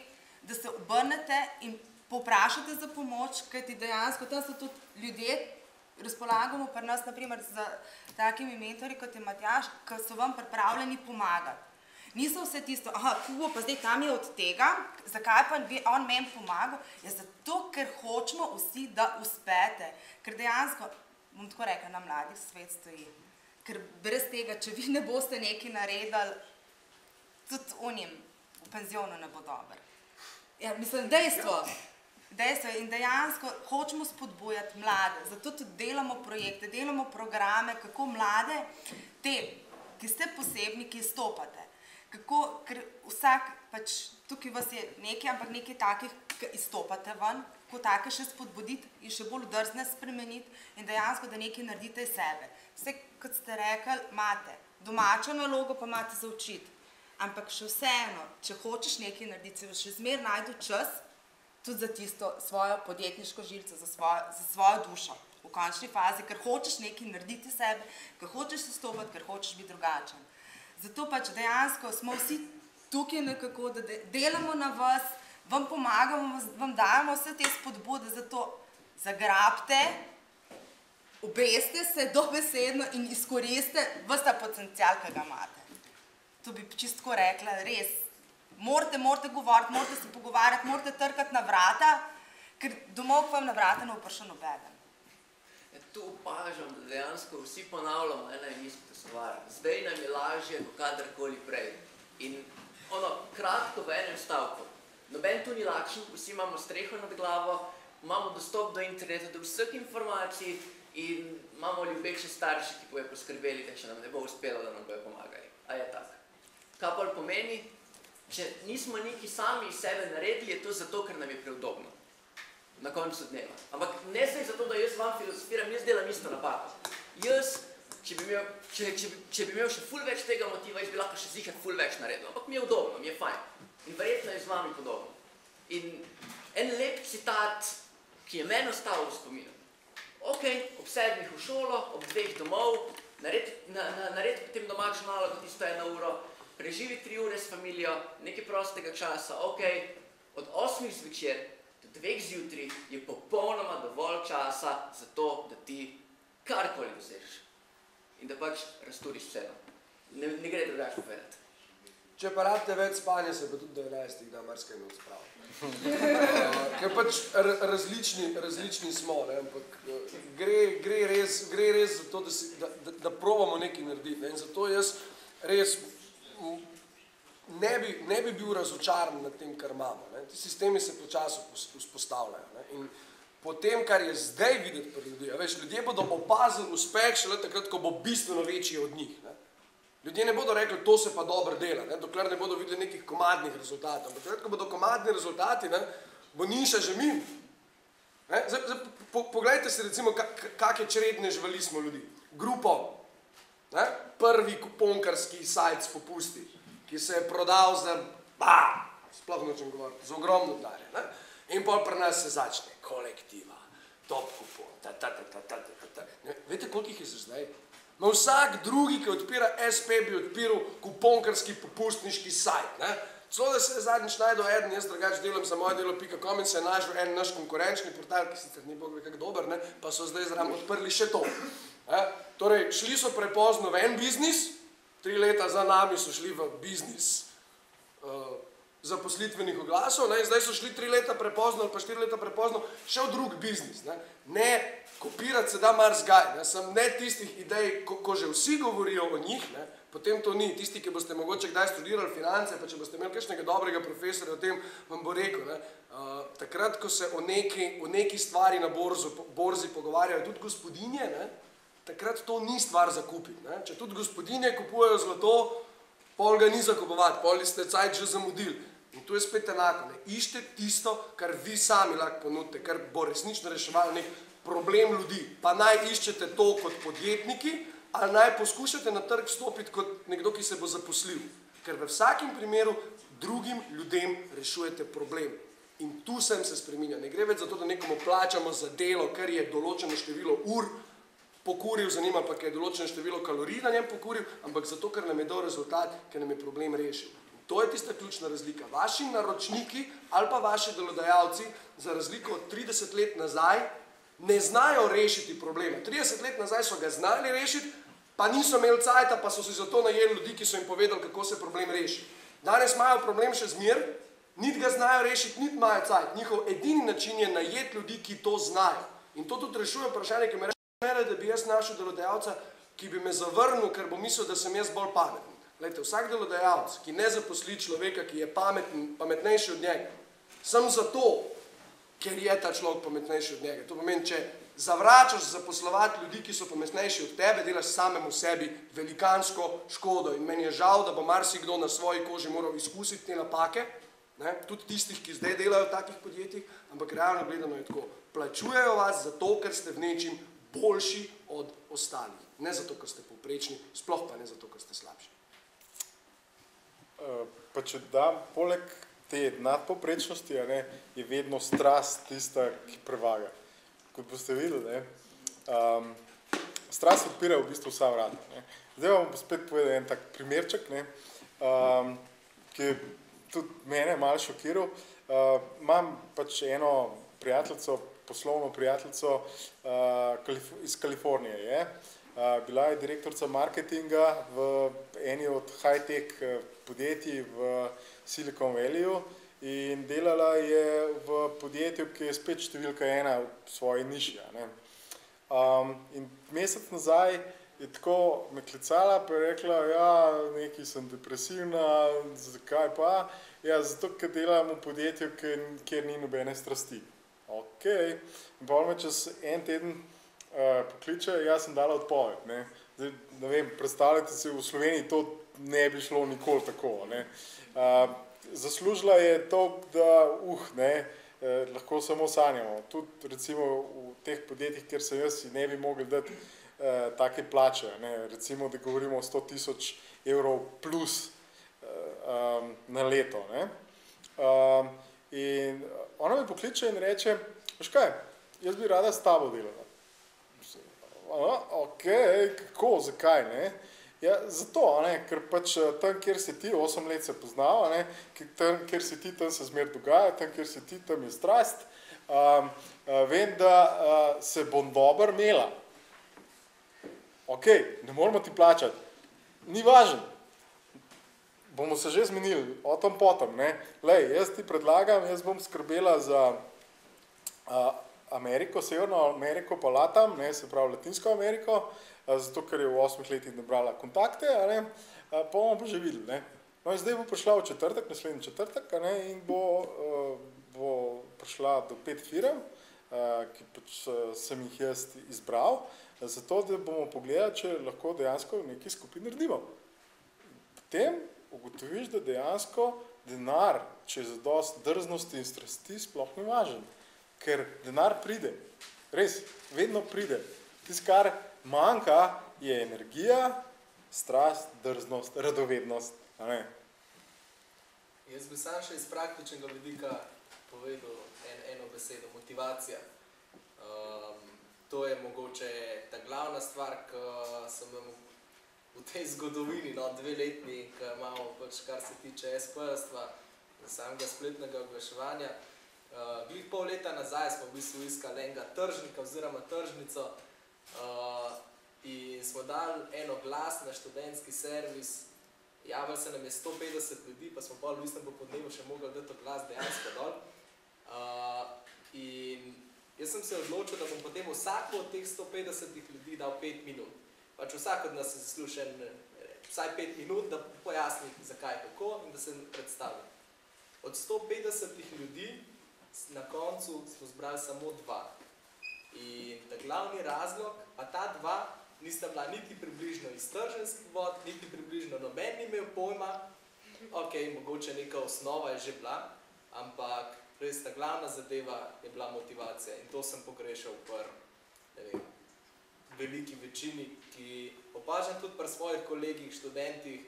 Speaker 5: da se obrnete in povprašate za pomoč, kajti dejansko tam so tudi ljudje, razpolagamo pri nas naprimer z takimi mentorji, kot je Matjaž, ki so vam pripravljeni pomagati. Niso vse tisto, kubo, pa zdaj tam je od tega, zakaj pa bi on meni pomagal? Je zato, ker hočemo vsi, da uspete. Ker dejansko, bom tako rekla, na mladih svet stoji. Ker brez tega, če vi ne boste nekaj naredili, tudi onim v penzionu ne bo dober. Ja, mislim, dejstvo. In dejansko hočemo spodbujati mlade, zato tudi delamo projekte, delamo programe, kako mlade te ki ste posebni, ki izstopate. Kako, ker vsak, pač tukaj vas je nekaj, ampak nekaj takih, ki izstopate ven, kako take še spodbuditi in še bolj drzne spremeniti in dejansko, da nekaj naredite iz sebe. Vse, kot ste rekli, imate domačo nalogo, pa imate za učiti. Ampak še vseeno, če hočeš nekaj narediti, se še zmeraj najdu čas tudi za tisto svojo podjetniško žilico, za svojo dušo v končni fazi, ker hočeš nekaj narediti sebe, ker hočeš se stopati, ker hočeš biti drugačen. Zato pač dejansko smo vsi tukaj nekako, da delamo na vas, vam pomagamo, vam dajemo vse te spodbude, zato zagrabite, obeste se dobesedno in izkoriste ves ta potencial, ki ga imate. To bi čisto rekla, res. Morate govoriti, morate se pogovarjati, morate trkati na vrata, ker domov k vam na vrata ne bo prišel nobeden.
Speaker 4: Tu opažam, da dejansko vsi ponavljamo ena in isto stvar. Zdaj nam je lažje, kot kadarkoli prej. In kratko v enem stavku. Noben tu ni lakšen, vsi imamo streho nad glavo, imamo dostop do interneta, do vseh informacij in imamo ljubeče starše, ki bojo poskrbeli, da če nam ne bo uspelo, da nam bojo pomagali. A je tak? Kaj pa pomeni? Če nismo neki sami iz sebe naredili, je to zato, ker nam je preudobno. Na koncu dneva. Ampak ne zdaj zato, da jaz vam filozofiram, jaz delam isto napako. Jaz, če bi imel še ful več tega motiva, jaz bi lahko še ziher ful več naredil. Ampak mi je udobno, mi je fajn. In verjetno je z vami podobno. In en lep citat, ki je meni ostal v spominu. Ok, ob 7 v šolo, ob 2 domov, naredi potem domačo nalogo tisto 1 uro, preživi 3 ure s familijo, nekaj prostega časa, ok, od 8 zvečer do 2 zjutraj je popolnoma dovolj časa za to, da ti karkoli dosežeš. In da pač razturiš vseeno. Ne gre drugače povedati.
Speaker 8: Če pa rabite več spanja, se pa tudi do 11 da marsikaj ne odspraviti. Ker pač različni smo, ampak gre res za to, da probamo nekaj narediti. In zato jaz res ne bi bil razočaran nad tem, kar imamo. Ti sistemi se počasi vzpostavljajo. In po tem, kar je zdaj videti pri ljudeh, ljudje bodo opazili uspeh šele takrat, ko bo bistveno večji od njih. Ljudje ne bodo rekli, to se pa dobro dela, dokler ne bodo videli nekih komadnih rezultatov. Takrat, ko bodo komadni rezultati, bo niša že mimo. Poglejte si recimo, kakšne čredne živali smo ljudi. Grupo, prvi kuponkarski sajt s popusti, ki se je prodal za, sploh nočem govoriti, za ogromno denarja. In pol pri nas se začne kolektiva, top kupon, Veste, koliko jih je za zdaj? No, vsak drugi, ki odpira SP, bi odpiral kuponkarski popustniški sajt. Celo da se je zadnjič najdel eden, jaz drugače delam za mojedelo.com in se je našel en naš konkurenčni portal, ki sicer ni bog ve kak dober, pa so zdaj zraven odprli še to. Torej, šli so prepozno v en biznis, 3 leta za nami so šli v biznis zaposlitvenih oglasov, in zdaj so šli 3 leta prepozno ali pa 4 leta prepozno še v drug biznis. Ne kopirati se da marsikaj, sem ne tistih idej, ko že vsi govorijo o njih, potem to ni. Tisti, ki boste mogoče kdaj študirali finance, pa če boste imeli kakšnega dobrega profesorja o tem, vam bo rekel, takrat, ko se o neki stvari na borzi pogovarjajo tudi gospodinje, takrat to ni stvar za kupiti. Če tudi gospodinje kupujejo zlato, pol ga ni za kupovati, pol ste cajt že zamudili. In tu je spet enako. Iščite tisto, kar vi sami lahko ponudite, kar bo resnično reševalo nek problem ljudi. Pa naj iščete to kot podjetniki, ali naj poskušate na trg vstopiti kot nekdo, ki se bo zaposlil. Ker v vsakem primeru drugim ljudem rešujete problem. In tu sem se spreminjal. Ne gre več za to, da nekomu plačamo za delo, ker je določeno število ur pokuril, zanima pa, ker je določeno število kalorij na njem pokuril, ampak zato, ker nam je dal rezultat, ker nam je problem rešil. To je tista ključna razlika. Vaši naročniki ali pa vaši delodajalci, za razliko od 30 let nazaj, ne znajo rešiti problema. 30 let nazaj so ga znali rešiti, pa niso imeli cajta, pa so si zato najeli ljudi, ki so jim povedali, kako se problem reši. Danes imajo problem še zmer, niti ga znajo rešiti, niti imajo cajt. Njihov edini način je najeti ljudi, ki to znajo. In to tudi rešuje vprašanje, ki me reče, da bi jaz našel delodajalca, ki bi me zavrnil, ker bo mislil, da sem jaz bolj pameten. Glejte, vsak delodajalec, ki ne zaposli človeka, ki je pametnejši od njega, samo zato, ker je ta človek pametnejši od njega. To pomeni, če Zavračaš zaposlovati ljudi, ki so pametnejši od tebe, delaš samemu sebi velikansko škodo. In meni je žal, da bo marsikdo na svoji koži moral izkusiti te napake, ne? Tudi tistih, ki zdaj delajo v takih podjetjih, ampak realno gledano je tako. Plačujejo vas zato, ker ste v nečim boljši od ostalih. Ne zato, ker ste povprečni, sploh pa ne zato, ker ste slabši.
Speaker 9: Pa če dam, poleg te nadpovprečnosti, je vedno strast tista, ki prevaga. Kot boste videli, strast odpira v bistvu vsa vrata. Zdaj vam bom spet povedal en tak primerček, ki je tudi mene malo šokiral. Imam pač eno prijateljico, poslovno prijateljico iz Kalifornije je. Bila je direktorica marketinga v eni od high-tech podjetij v Silicon Valleyju in delala je v podjetju, ki je spet številka 1 v svoji niši. In mesec nazaj je tako me klicala pa je rekla, ja, nekaj sem depresivna, zakaj pa? Ja, zato, ker delam v podjetju, kjer ni nobene strasti. Ok, in pa me čez en teden pokliče, jaz sem dala odpoved. Zdaj, ne vem, predstavljajte si, v Sloveniji to ne bi šlo nikoli tako. Zaslužila je to, da lahko samo sanjamo. Tudi recimo v teh podjetjih, kjer sem jaz, si ne bi mogli dati take plače. Recimo, da govorimo o 100.000 evrov plus na leto. In ona me pokliče in reče, veš kaj, jaz bi rada s tabo delala. Ok, kako, zakaj, ne? Ja, zato, ker pač tam, kjer si ti, 8 let se poznava, tam, kjer si ti, tam se zmer dogaja, tam, kjer si ti, tam je strast. Vem, da se bom dobro imela. Ok, ne moramo ti plačati. Ni važno. Bomo se že zmenili, o tom potom, ne? Lej, jaz ti predlagam, jaz bom skrbela za Ameriko, Severno Ameriko pa Latam, se pravi Latinsko Ameriko, zato, ker je v 8 letih nabrala kontakte, pa bomo pa že videli. No in zdaj bo prišla v četrtek, naslednji četrtek, in bo prišla do 5 firm, ki pač sem jih jaz izbral, zato, da bomo pogledali, če lahko dejansko nekaj skupaj naredimo. Potem ugotoviš, da dejansko denar, če je zadost drznosti in strasti, sploh ni važen. Ker denar pride, res, vedno pride. Tisto, kar manjka, je energija, strast, drznost, radovednost.
Speaker 3: Jaz bi sam še iz praktičnega vidika povedal eno besedo, motivacija. To je mogoče ta glavna stvar, ki sem v tej zgodovini, 2-letni, ki imamo, kar se tiče SP-jstva, samega spletnega oglaševanja. Glih pol leta nazaj smo v bistvu iskali enega tržnika oziroma tržnico in smo dali eno glas na študentski servis. Javili se nam je 150 ljudi, pa smo pol v istem popodnevu še mogli dati glas dejansko dol. In jaz sem se odločil, da bom potem vsako od teh 150 ljudi dal 5 minut. Pač vsak od nas se zasluži vsaj 5 minut, da pojasni, zakaj, kako in da se predstavi. Od 150 ljudi na koncu smo zbrali samo 2. In ta glavni razlog, pa ta 2 nista bila niti približno iz trženskih vod, niti približno noben ni imel pojma. Ok, mogoče neka osnova je že bila, ampak res ta glavna zadeva je bila motivacija in to sem pogrešal pri veliki večini, ki opažam tudi pri svojih kolegih, študentih,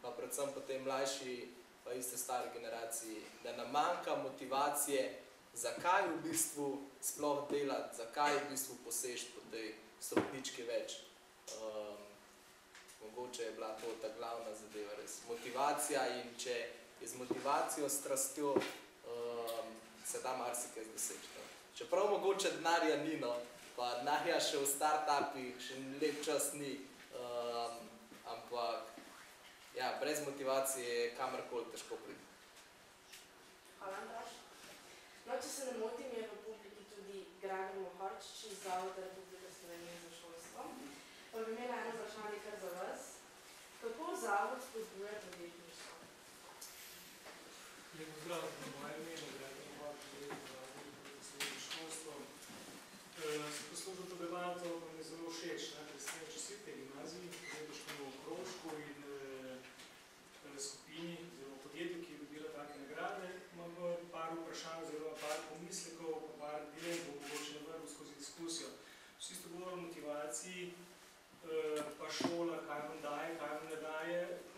Speaker 3: pa predvsem potem mlajši, pa iste stare generaciji, da nam manjka motivacije, zakaj v bistvu sploh delati, zakaj v bistvu posežiti po tej stopnički več. Mogoče je bila to ta glavna zadeva res. Motivacija in če je z motivacijo, strastjo, se da marsikaj doseči. Čeprav mogoče denarja ni, pa denarja še v startupih, še lep čas ni, ampak ja, brez motivacije je kamorkoli težko priti.
Speaker 1: Hvala, Andraž. No, če se ne motim, je v publiki tudi Gregor Mohorčič iz Zavoda Republike Slovenije za šolstvo. Pa bi imela eno vprašanje kar za vas. Kako Zavod spodbuja podjetništvo?
Speaker 10: Lepo zdrav, na mojem imenu, Gregor Mohorčič, Zavod Republike Slovenije za šolstvo.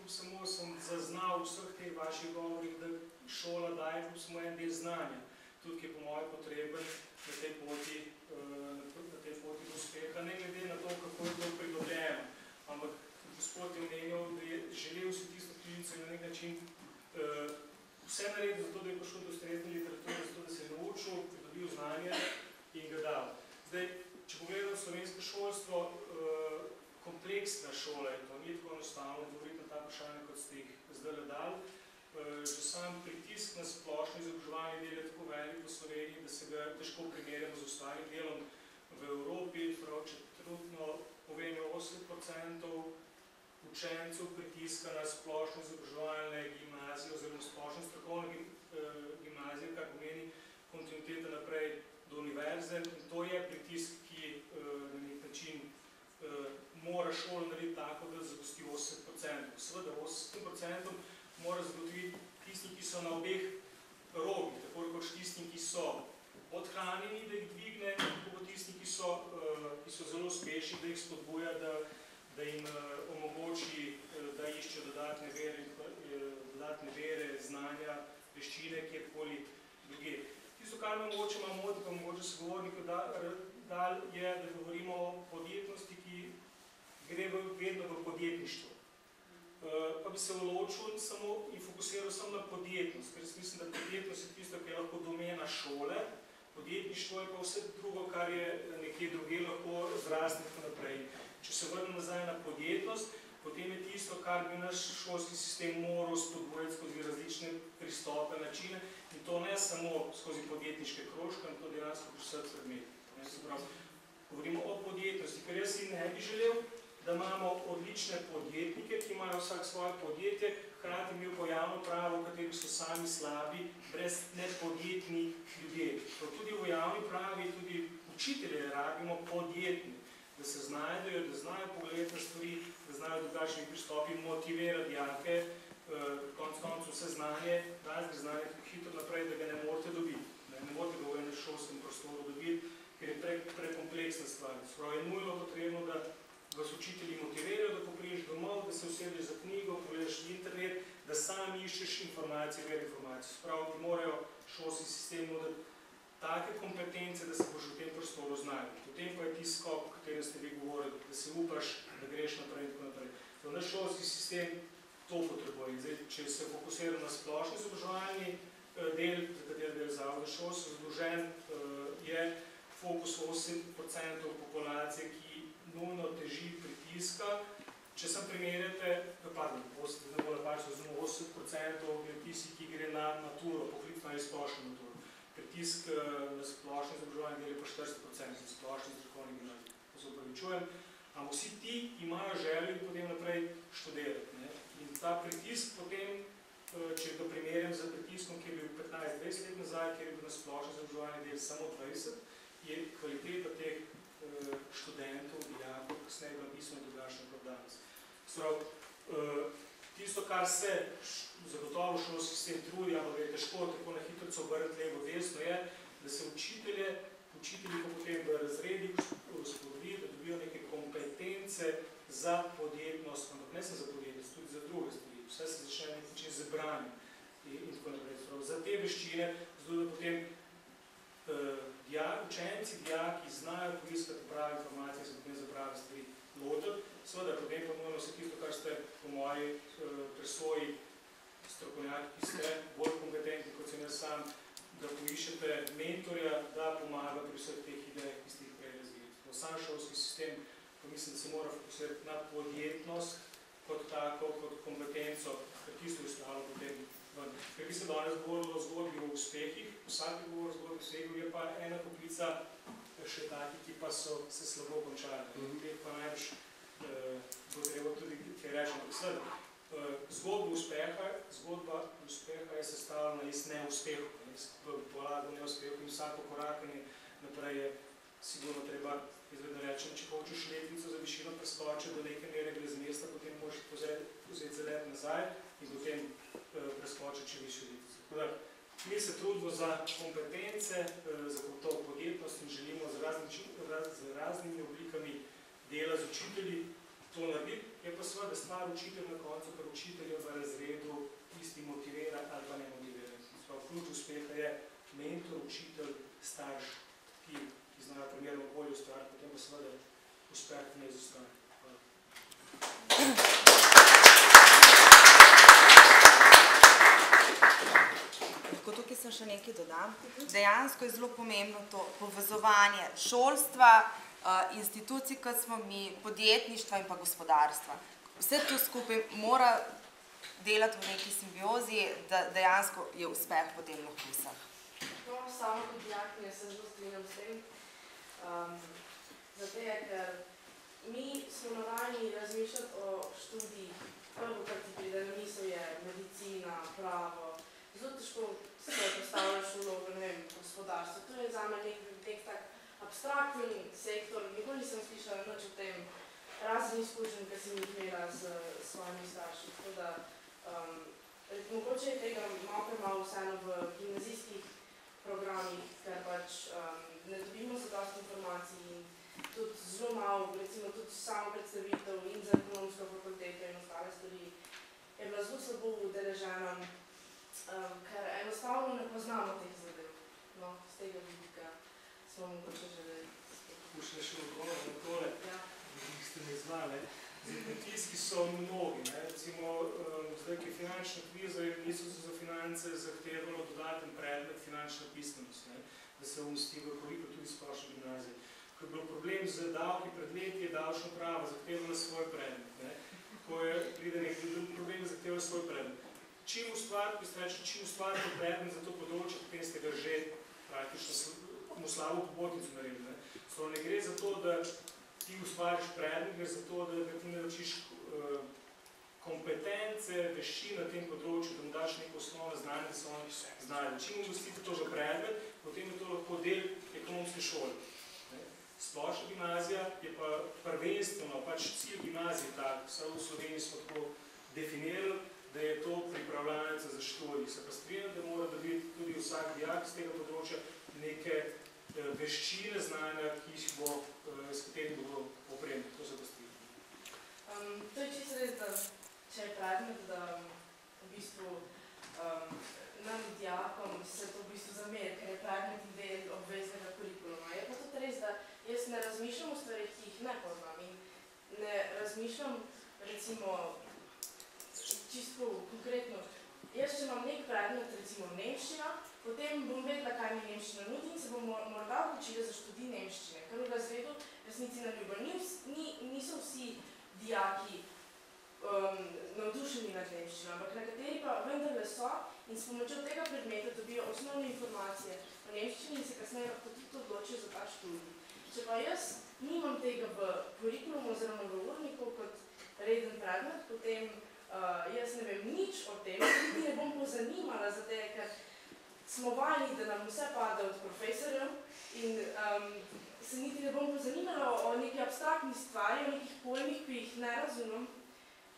Speaker 10: samo sem zaznal v vseh teh vaših govorih, da šola daje kljub samo en del znanja, tudi ki je po mojem potreben na tej poti do uspeha, ne glede na to, kako je to pridobljeno. Ampak gospod je omenjal, da je želel si tisto knjižico in na nek način vse narediti zato, da je prišel do ustrezne literature, zato, da se je naučil, pridobil znanje in ga dal. Zdaj, če pogledamo slovensko šolstvo, kompleksna šola je to, ni tako enostavno govoriti na ta vprašanja, kot ste jih zdaj dali. Že sam pritisk na splošno izobraževanje del je tako velik v Sloveniji, da se ga težko primerjamo z ostalim delom v Evropi. Če trenutno povemo 80% učencev pritiska na splošno izobraževalne gimnazije oziroma splošno strokovne gimnazije, kar pomeni kontinuiteta naprej do univerze. In to je pritisk, ki na nek način mora šolo narediti tako, da zadosti 80%. Seveda 80% mora zagotoviti tisti, ki so na obeh rogih, tako rekoč tistim, ki so odhranjeni, da jih dvigne, tako tisti, ki so zelo uspešni, da jih spodbuja, da jim omogoči, da iščejo dodatne vere, znanja, veščine, kjerkoli druge. Tisto, kar me mogoče ima moti, pa mogoče sogovornikov dal, je, da govorimo o podjetnosti, ki gre vedno v podjetništvo. Pa bi se odločil in fokusiral samo na podjetnost, ker jaz mislim, da podjetnost je tisto, ki je lahko domena šole, podjetništvo je pa vse drugo, kar je nekje druge lahko zrasne tako naprej. Če se vrnem nazaj na podjetnost, potem je tisto, kar bi naš šolski sistem moral spodbujati skozi različne pristope, načine in to ne samo skozi podjetniške krožke, ampak to dejansko pri vseh predmetih. Govorimo o podjetnosti, ker jaz si ne bi želel, da imamo odlične podjetnike, ki imajo vsak svoje podjetje, hkrati imel pa javno pravo, v kateri so sami slabi, brez nepodjetni ljudje. Tudi v javni pravi, tudi učitelje rabimo podjetni, da se znajdejo, da znajo pogledati na stvari, da znajo drugačni pristopi, motivirati dijake, konec koncev vse znanje, razne znanje hitro naprej, da ga ne morete dobiti. Ne morete ga v enem šolskem prostoru dobiti, ker je prekompleksna stvar. Sprav je nujno potrebno, da vas učitelji motivirajo, da popriješ domov, da se usedeš za knjigo, pogledaš internet, da sam iščeš informacije, ver informacije. Sprav ti morajo šolski sistem nuditi take kompetence, da se boš v tem prostoru znajel. Potem pa je ti skok, o katerem ste vi govorili, da se upaš, da greš naprej in tako naprej. Naš šolski sistem to potrebuje. Zdaj, če se fokusiram na splošni izobraževalni del, za kateri del Zavoda šolstva zadolžen, je fokus 8% populacije, ki nujno teži pritiska. Če sem primerjate, pardon, 80% gre tisti, ki gre na maturo, poklicno ali splošno maturo. Pritisk na splošno izobraževanje del je pa 40%, na splošni strokovni gimnaziji. To se opravičujem. Ampak vsi ti imajo željo in potem naprej študirati. In ta pritisk potem, če ga primerjam z pritiskom, ki je bil 15-20 let nazaj, kjer je bil na splošno izobraževanje del samo 20, je kvaliteta teh študentov, dijakov, kasneje bila bistveno drugačna kot danes. Tisto, kar se zagotovo šolski sistem trudi, ampak je težko tako na hitrico obrniti levo desno, je, da se učitelji pa potem v razredih spodbudijo, da dobijo neke kompetence za podjetnost, ampak ne samo za podjetnost, tudi za druge stvari. Vse se začne nek način z branjem in tako naprej. Za te veščine, zato da potem učenci, dijaki znajo poiskati prave informacije, se potem za prave stvari lotiti. Seveda, potem pa moramo vse tisto, kar ste po moji presoji strokovnjaki, ki ste bolj kompetentni, kot sem jaz sam, da poiščete mentorja, da pomaga pri vseh teh idejah, ki ste jih prej razvili. Sam šolski sistem, pa mislim, da se mora fokusirati na podjetnost kot tako, kot kompetenco, ker tisto je ostalo potem ven. Ker bi se danes govorilo o zgodbi o uspehih, vsaki govor o zgodbi o uspehih je pa ena kopica še taki, ki pa so se slabo končali. Teh pa najbrž bo treba tudi kaj reči. Zgodba uspeha je sestavljena iz neuspehu, iz polago neuspehu in vsako korakanje naprej je sigurno treba izvedno rečem, če hočeš letnico za višino preskoče do neke mere gre z mesta, potem moraš vzeti zalet nazaj in potem preskočiti še višjo letnico. Tako da, mi se trudimo za kompetence, za to podjetnost in želimo z raznimi oblikami dela z učitelji to narediti, je pa seveda s stvar učitelj na koncu, ker učitelja v razredu tisti motivira ali pa ne motivira. Ključ uspeha je mentor, učitelj, starš, ki znajo primerno okolje ustvariti, potem pa seveda uspeh ne izostane.
Speaker 5: Lahko tukaj sem še nekaj dodam. Dejansko je zelo pomembno to povezovanje šolstva, institucij, kot smo mi, podjetništva in pa gospodarstva. Vse to skupaj mora delati v neki simbiozi, da dejansko je uspeh potem lahko vseh.
Speaker 1: No, samo kot dijakinja se zelo strinjam s tem. Zato je, ker mi smo navajeni razmišljati o študiji. Prvo, kar ti pride na misel, je medicina, pravo. Zelo težko se postavljaš v vlogo, ne vem, gospodarstvo. To je zame nek tak abstraktni sektor. Nikoli nisem slišala nič o tem razen izkušenj, ki sem jih imela s svojimi starši. Tako da, mogoče je tega malo premalo vseeno v gimnazijskih programih, ker pač ne dobimo zadosti informacij in tudi zelo malo, recimo tudi samo predstavitev in za ekonomsko fakulteto in ostale stvari je bila zelo slabo udeležena, ker enostavno ne poznamo teh zadev. No, z tega vidika smo mogoče želeli.
Speaker 10: Še odgovor na tole, ki ste me izvali. Pritiski so mnogi. Recimo, zdaj, ki je finančna kriza, je Ministrstvo za finance zahtevalo dodaten predmet finančna pismenost, da se umesti v kurikulum tudi splošne gimnazije. Ko je bil problem z davki pred leti, je davčna uprava zahtevala svoj predmet. Ko je pride nek problem, zahtevala svoj predmet. Čim ustvarite predmet za to področje, potem ste ga že praktično slabo popotnico naredili. Ne gre za to, da ti ustvariš predmet, gre za to, da ti naučiš kompetence, veščine na tem področju, da mu daš neko osnovno znanje, da se oni znajo. Čim ugostite to že predmet, potem je to lahko del ekonomske šole. Splošna gimnazija je pa prvenstveno, pač cilj gimnazije tak, vse v Sloveniji smo tako definirali, da je to pripravljalnica za študij. Se pa strinjam, da mora dobiti tudi vsak dijak z tega področja neke veščine, znanja, s katerimi bo opremljen. To se pa strinjam.
Speaker 1: To je čisto res, da če je predmet, da v bistvu nam dijakom se to v bistvu zameri, ker je predmet in del obveznega kurikuluma. Je pa tudi res, da jaz ne razmišljam o stvarih, ki jih ne poznam in ne razmišljam, recimo, čisto konkretno. Jaz, če imam nek predmet, recimo nemščina, potem bom vedela, kaj mi nemščina nudi in se bom morda odločila za študij nemščine, ker v razredu resnici na ljubo. Niso vsi dijaki navdušeni nad nemščino, ampak nekateri pa vendarle so in s pomočjo tega predmeta dobijo osnovne informacije o nemščini in se kasneje lahko tudi odločijo za ta študij. Če pa jaz nimam tega v kurikulumu oziroma v urniku kot reden predmet, potem jaz ne vem nič o tem, niti ne bom pozanimala, zato ker smo vajeni, da nam vse pade od profesorjev in se niti ne bom pozanimala o neki abstraktni stvari, o nekih pojmih, ki jih ne razumem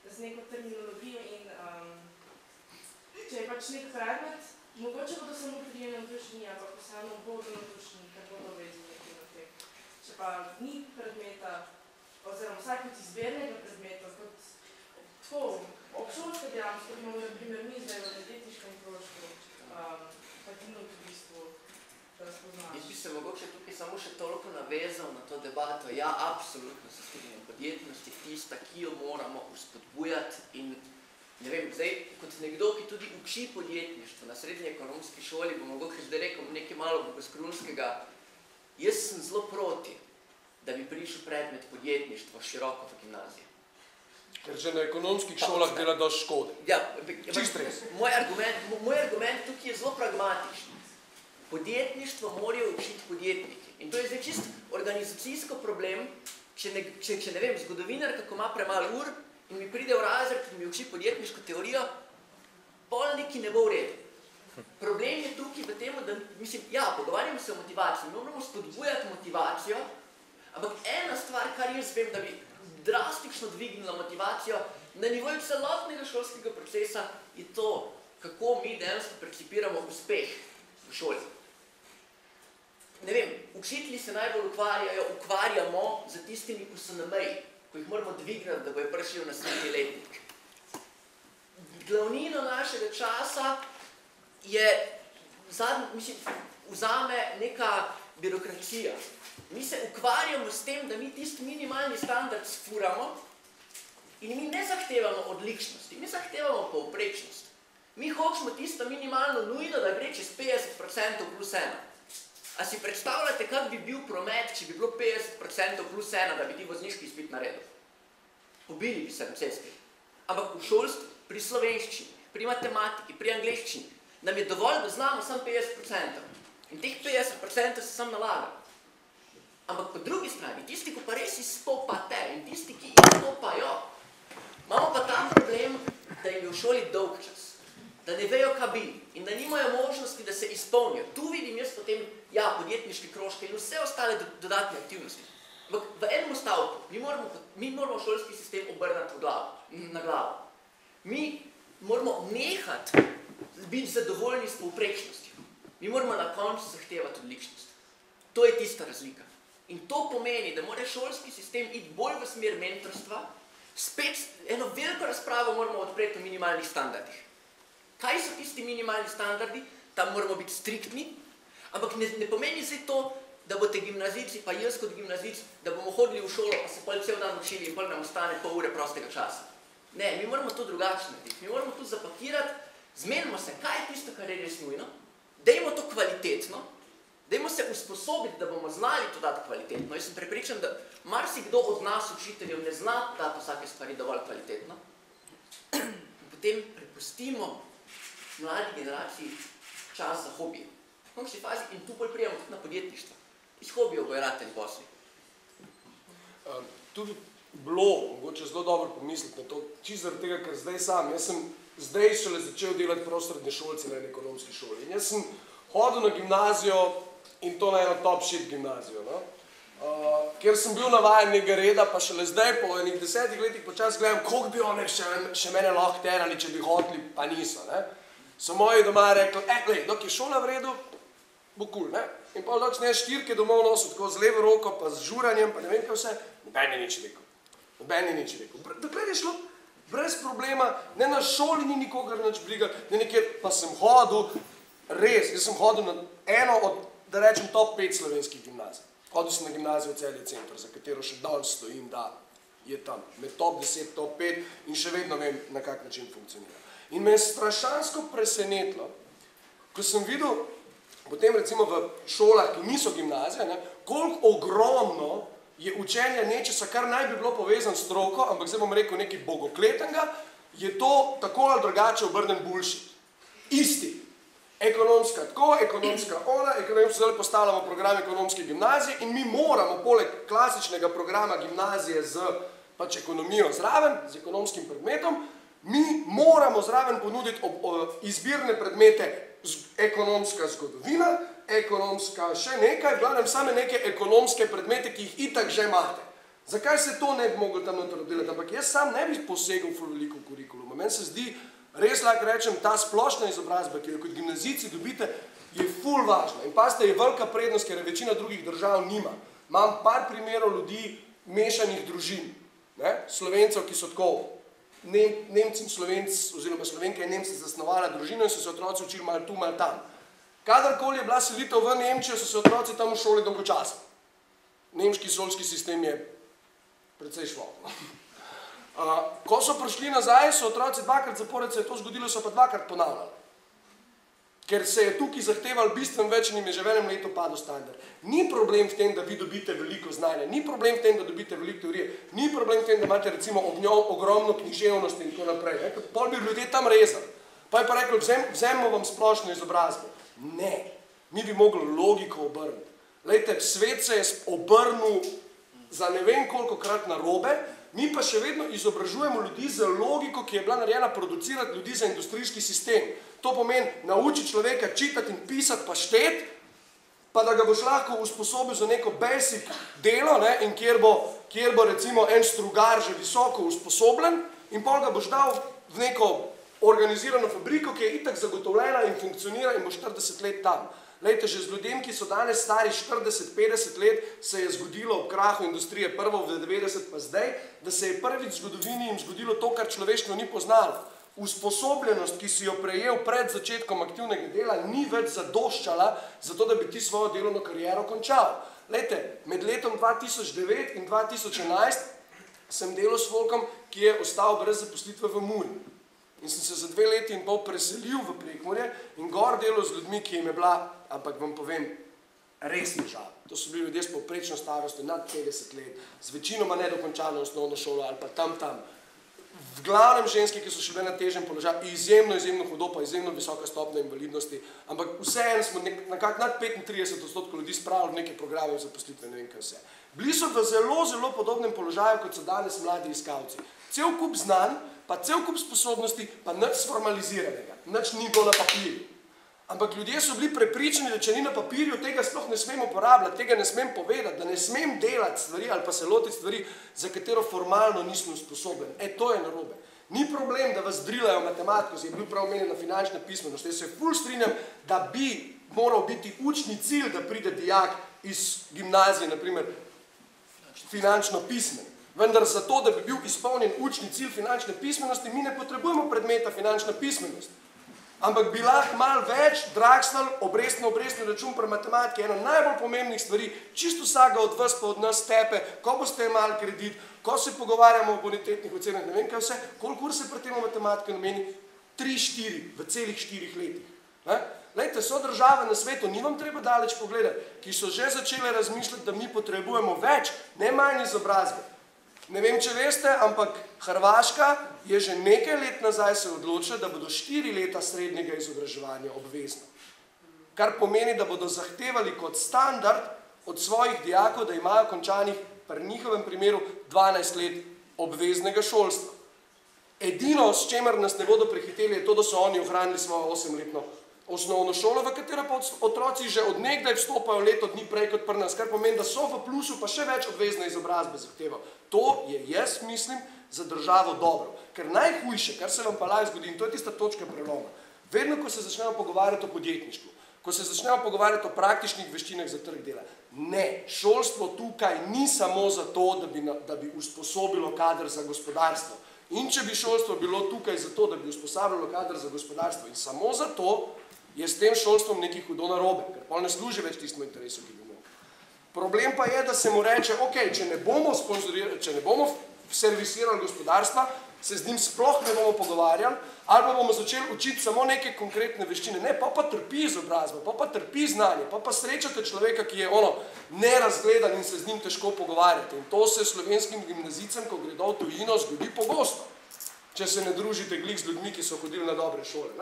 Speaker 1: z neko terminologijo in če je pač nek predmet, mogoče bodo samo trije navdušeni, ampak vseeno bodo navdušeni, ker bodo vezani na tem. Če pa ni predmeta, oziroma vsaj kot izbernega predmeta, kot tako obšolska dejavnost, kot imamo na primer mi zdaj v podjetniškem krožku, pa ti nudi v bistvu, da spoznaš.
Speaker 4: Jaz bi se mogoče tukaj samo še toliko navezal na to debato. Ja, absolutno se strinjam. Podjetnost je tista, ki jo moramo vzpodbujati in ne vem, zdaj, kot nekdo, ki tudi uči podjetništvo na srednji ekonomski šoli, bo mogoče zdaj rekel nekaj malo bogoskrunskega. Jaz sem zelo proti, da bi prišel predmet podjetništvo široko v gimnaziji.
Speaker 8: Ker že na ekonomskih šolah dela dosti škode.
Speaker 4: Ja,
Speaker 8: čist res.
Speaker 4: Moj argument tukaj je zelo pragmatičen. Podjetništvo morajo učiti podjetniki. In to je zdaj čist organizacijsko problem, če ne vem, zgodovinar, kako ima premalo ur in mi pride v razred in mi uči podjetniško teorijo, pol neki ne bo v redu. Problem je tukaj v tem, da, mislim, ja, pogovarjamo se o motivaciji, moramo spodbujati motivacijo, ampak ena stvar, kar jaz vem, da bi drastično dvignila motivacijo na nivoju celotnega šolskega procesa, je to, kako mi dejansko percipiramo uspeh v šoli. Ne vem, učitelji se najbolj ukvarjamo z tistimi, ko so na meji. ko jih moramo dvigniti, da bojo prišli v naslednji letnik. Glavnino našega časa vzame neka birokracija. Mi se ukvarjamo s tem, da mi tisti minimalni standard sfuramo in mi ne zahtevamo odličnosti, mi zahtevamo povprečnost. Mi hočemo tisto minimalno nujno, da gre čez 50% plus 1. A si predstavljate, kak bi bil promet, če bi bilo 50% plus 1, da bi ti vozniški izpit naredil? Pobili bi se na cesti. Ampak v šolstvu, pri slovenščini, pri matematiki, pri angleščini, nam je dovolj, da znamo samo 50%. In teh 50% se sam nalaga. Ampak po drugi strani, tisti, ko pa res izstopate in tisti, ki izstopajo, imamo pa ta problem, da jim je v šoli dolg čas, da ne vejo, kaj bi in da nimajo možnosti, da se izpolnijo. Tu vidim jaz potem, podjetniški krožke in vse ostale dodatne aktivnosti. Ampak v enem stavku, mi moramo šolski sistem obrniti na glavo. Mi moramo nehati biti zadovoljni s povprečnostjo. Mi moramo na koncu zahtevati odličnost. To je tista razlika. In to pomeni, da mora šolski sistem iti bolj v smer mentorstva, spet eno veliko razpravo moramo odpreti o minimalnih standardih. Kaj so tisti minimalni standardi? Tam moramo biti striktni, ampak ne pomeni zdaj to, da boste gimnazijci, pa jaz kot gimnazijc, da bomo hodili v šolo, pa se pol cel dan učili in pol nam ostane pol ure prostega časa. Ne, mi moramo to drugače narediti. Mi moramo to zapakirati, zmenimo se, kaj je tisto, kar je res nujno, dajmo to kvalitetno, dajmo se usposobiti, da bomo znali to dati kvalitetno. Jaz sem prepričan, da marsikdo od nas, učiteljev, ne zna dati vsake stvari dovolj kvalitetno. In potem prepustimo mladi generaciji čas za hobije. V končni fazi in tu bolj prijemo tudi na podjetništvo. Iz hobijev bojo rateli posli.
Speaker 8: Tudi bilo, mogoče zelo dobro pomisliti na to, čisto zaradi tega, ker zdaj sam, jaz sem zdaj šele začel delati prav srednješolce na ekonomski šoli. In jaz sem hodil na gimnazijo in to na eno top shit gimnazijo, no? Ker sem bil navajen nekega reda, pa šele zdaj po enih 10 letih počas gledam, koliko bi one še mene lahko terali, če bi hoteli, pa niso, ne? So moji doma rekli, glej, dok je šola v redu, bo kul, ne? In pa dok ne štirke domov nosil, tako z levo roko, pa z žuranjem, pa ne vem kaj vse, noben je nič rekel. Noben je nič rekel. Dokler je šlo brez problema, ne na šoli ni nikogar nič briga, ne nekjer, pa sem hodil, res, jaz sem hodil na eno od, da rečem, top 5 slovenskih gimnazij. Hodil sem na gimnazijo Celje Center, za katero še danes stojim, da je tam med top 10, top 5 in še vedno vem, na kak način funkcionira. In me je strašansko presenetilo, ko sem videl, potem recimo v šolah, ki niso gimnazije, koliko ogromno je učenja nečesa, kar naj bi bilo povezan s stroko, ampak zdaj bom rekel nekaj bogokletenega, je to tako ali drugače obrnen bullshit. Isti. Ekonomska tako, ekonomska ona, zdaj postavljamo program ekonomske gimnazije in mi moramo poleg klasičnega programa gimnazije z pač ekonomijo zraven, z ekonomskim predmetom, mi moramo zraven ponuditi izbirne predmete, ekonomska zgodovina, ekonomska še nekaj, gledam same neke ekonomske predmete, ki jih itak že imate. Zakaj se to ne bi mogli tam noter delati? Ampak jaz sam ne bi posegel v veliko kurikulum. Meni se zdi, res lahko rečem, ta splošna izobrazba, ki jo kot gimnazijci dobite, je ful važna. In pazite, je velika prednost, ker večina drugih držav nima. Imam par primerov ljudi mešanih družin, Slovencev, ki so tako Nemci in Slovenci, oziroma Slovenke in Nemci zasnovala družino in so se otroci učili malo tu, malo tam. Kadarkoli je bila selitev v Nemčijo, so se otroci tam v šoli dolgočasno. Nemški šolski sistem je precej šlo. Ko so prišli nazaj, so otroci dvakrat zapored, se je to zgodilo, so pa dvakrat ponavljali. Ker se je tukaj zahtevali bistveno več in jim je že v enem letu padel standard. Ni problem v tem, da vi dobite veliko znanja, ni problem v tem, da dobite veliko teorije, ni problem v tem, da imate recimo ogromno književnosti in tako naprej. Pol bi ljudje tam rezali. Pa je pa rekel, vzemimo vam splošno izobrazbo. Ne, mi bi mogli logiko obrniti. Lejte, svet se je obrnil za ne vem kolikokrat narobe, mi pa še vedno izobražujemo ljudi za logiko, ki je bila narejena producirati ljudi za industrijski sistem. To pomeni naučiti človeka čitati in pisati pa šteti, pa da ga boš lahko usposobil za neko basic delo, in kjer bo recimo en strugar že visoko usposobljen in pol ga boš dal v neko organizirano fabriko, ki je itak zagotovljena in funkcionira in bo 40 let tam. Lejte, že z ljudem, ki so danes stari 40-50 let, se je zgodilo ob krahu industrije prvo v 90 pa zdaj, da se je prvič v zgodovini jim zgodilo to, kar človeštvo ni poznalo. Usposobljenost, ki si jo prejel pred začetkom aktivnega dela, ni več zadoščala, zato da bi ti svojo delovno kariero končal. Lejte, med letom 2009 in 2011 sem delal s folkom, ki je ostal brez zaposlitve v Muri. In sem se za 2 leti in pol preselil v Prekmurje in gor delal z ljudmi, ki jim je bila, ampak vam povem, res težava. To so bili ljudje s povprečno starostjo nad 50 let, z večinoma nedokončano osnovno šolo ali pa tam. V glavnem ženske, ki so še bile na težjem položaju, izjemno hudo, pa izjemno visoka stopnja invalidnosti, ampak vseeno smo nekako nad 35% ljudi spravili v neke programe zaposlitve, ne vem kaj vse. Bili so v zelo podobnem položaju, kot so danes mladi iskalci. Cel kup znanj, pa cel kup sposobnosti, pa nič sformaliziranega, nič ni bilo na papirju. Ampak ljudje so bili prepričani, da če ni na papirju, tega sploh ne smem uporabljati, tega ne smem povedati, da ne smem delati stvari ali pa se lotiti stvari, za katero formalno nismo usposobljeni. To je narobe. Ni problem, da vas drilajo matematiko, je bil prav omenjena finančna pismenost. Jaz se ful strinjam, da bi moral biti učni cilj, da pride dijak iz gimnazije, naprimer, finančno pismen. Vendar zato, da bi bil izpolnjen učni cilj finančne pismenosti, mi ne potrebujemo predmeta finančna pismenost. Ampak bi lahko malo več dragsnal obrestni račun pri matematiki, ena najbolj pomembnih stvari, čisto vsega od vas pa od nas tepe, ko boste imeli kredit, ko se pogovarjamo o bonitetnih ocenah, ne vem kaj vse, koliko ur se pri tem matematiki nameni? 3-4 v celih 4 letih. Lejte, so države na svetu, ni vam treba daleč pogledati, ki so že začele razmišljati, da mi potrebujemo več, ne manj izobrazbe. Ne vem, če veste, ampak Hrvaška je že nekaj let nazaj se odločila, da bodo 4 leta srednjega izobraževanja obvezno. Kar pomeni, da bodo zahtevali kot standard od svojih dijakov, da imajo končanih, pri njihovem primeru, 12 let obveznega šolstva. Edino, s čemer nas ne bodo prehiteli, je to, da so oni ohranili svojo 8-letno osnovno šolo, v katero pa otroci že od nekdaj vstopajo leto dni prej kot pri nas, kar pomeni, da so v plusu pa še več obvezne izobrazbe zahtevajo. To je, jaz mislim, za državo dobro. Ker najhujše, kar se vam pa lahko zgodi, in to je tista točka preloma, vedno, ko se začnemo pogovarjati o podjetništvu, ko se začnemo pogovarjati o praktičnih veščinah za trg dela, ne, šolstvo tukaj ni samo zato, da bi usposobilo kader za gospodarstvo. In če bi šolstvo bilo tukaj zato, da bi usposabljalo kader za gospodarstvo in samo zato, je s tem šolstvom nekaj hudo narobe, ker pol ne služi več tistemu interesu, ki bi imel. Problem pa je, da se mu reče, ok, če ne bomo servisirali gospodarstva, se z njim sploh ne bomo pogovarjali, ali pa bomo začeli učiti samo neke konkretne veščine. Ne, pa trpi izobrazba, pa trpi znanje, pa srečate človeka, ki je nerazgledan in se z njim težko pogovarjate. In to se slovenskim gimnazijcem, ko gredo v tujino, zgodi pogosto, če se ne družite glih z ljudmi, ki so hodili na dobre šole.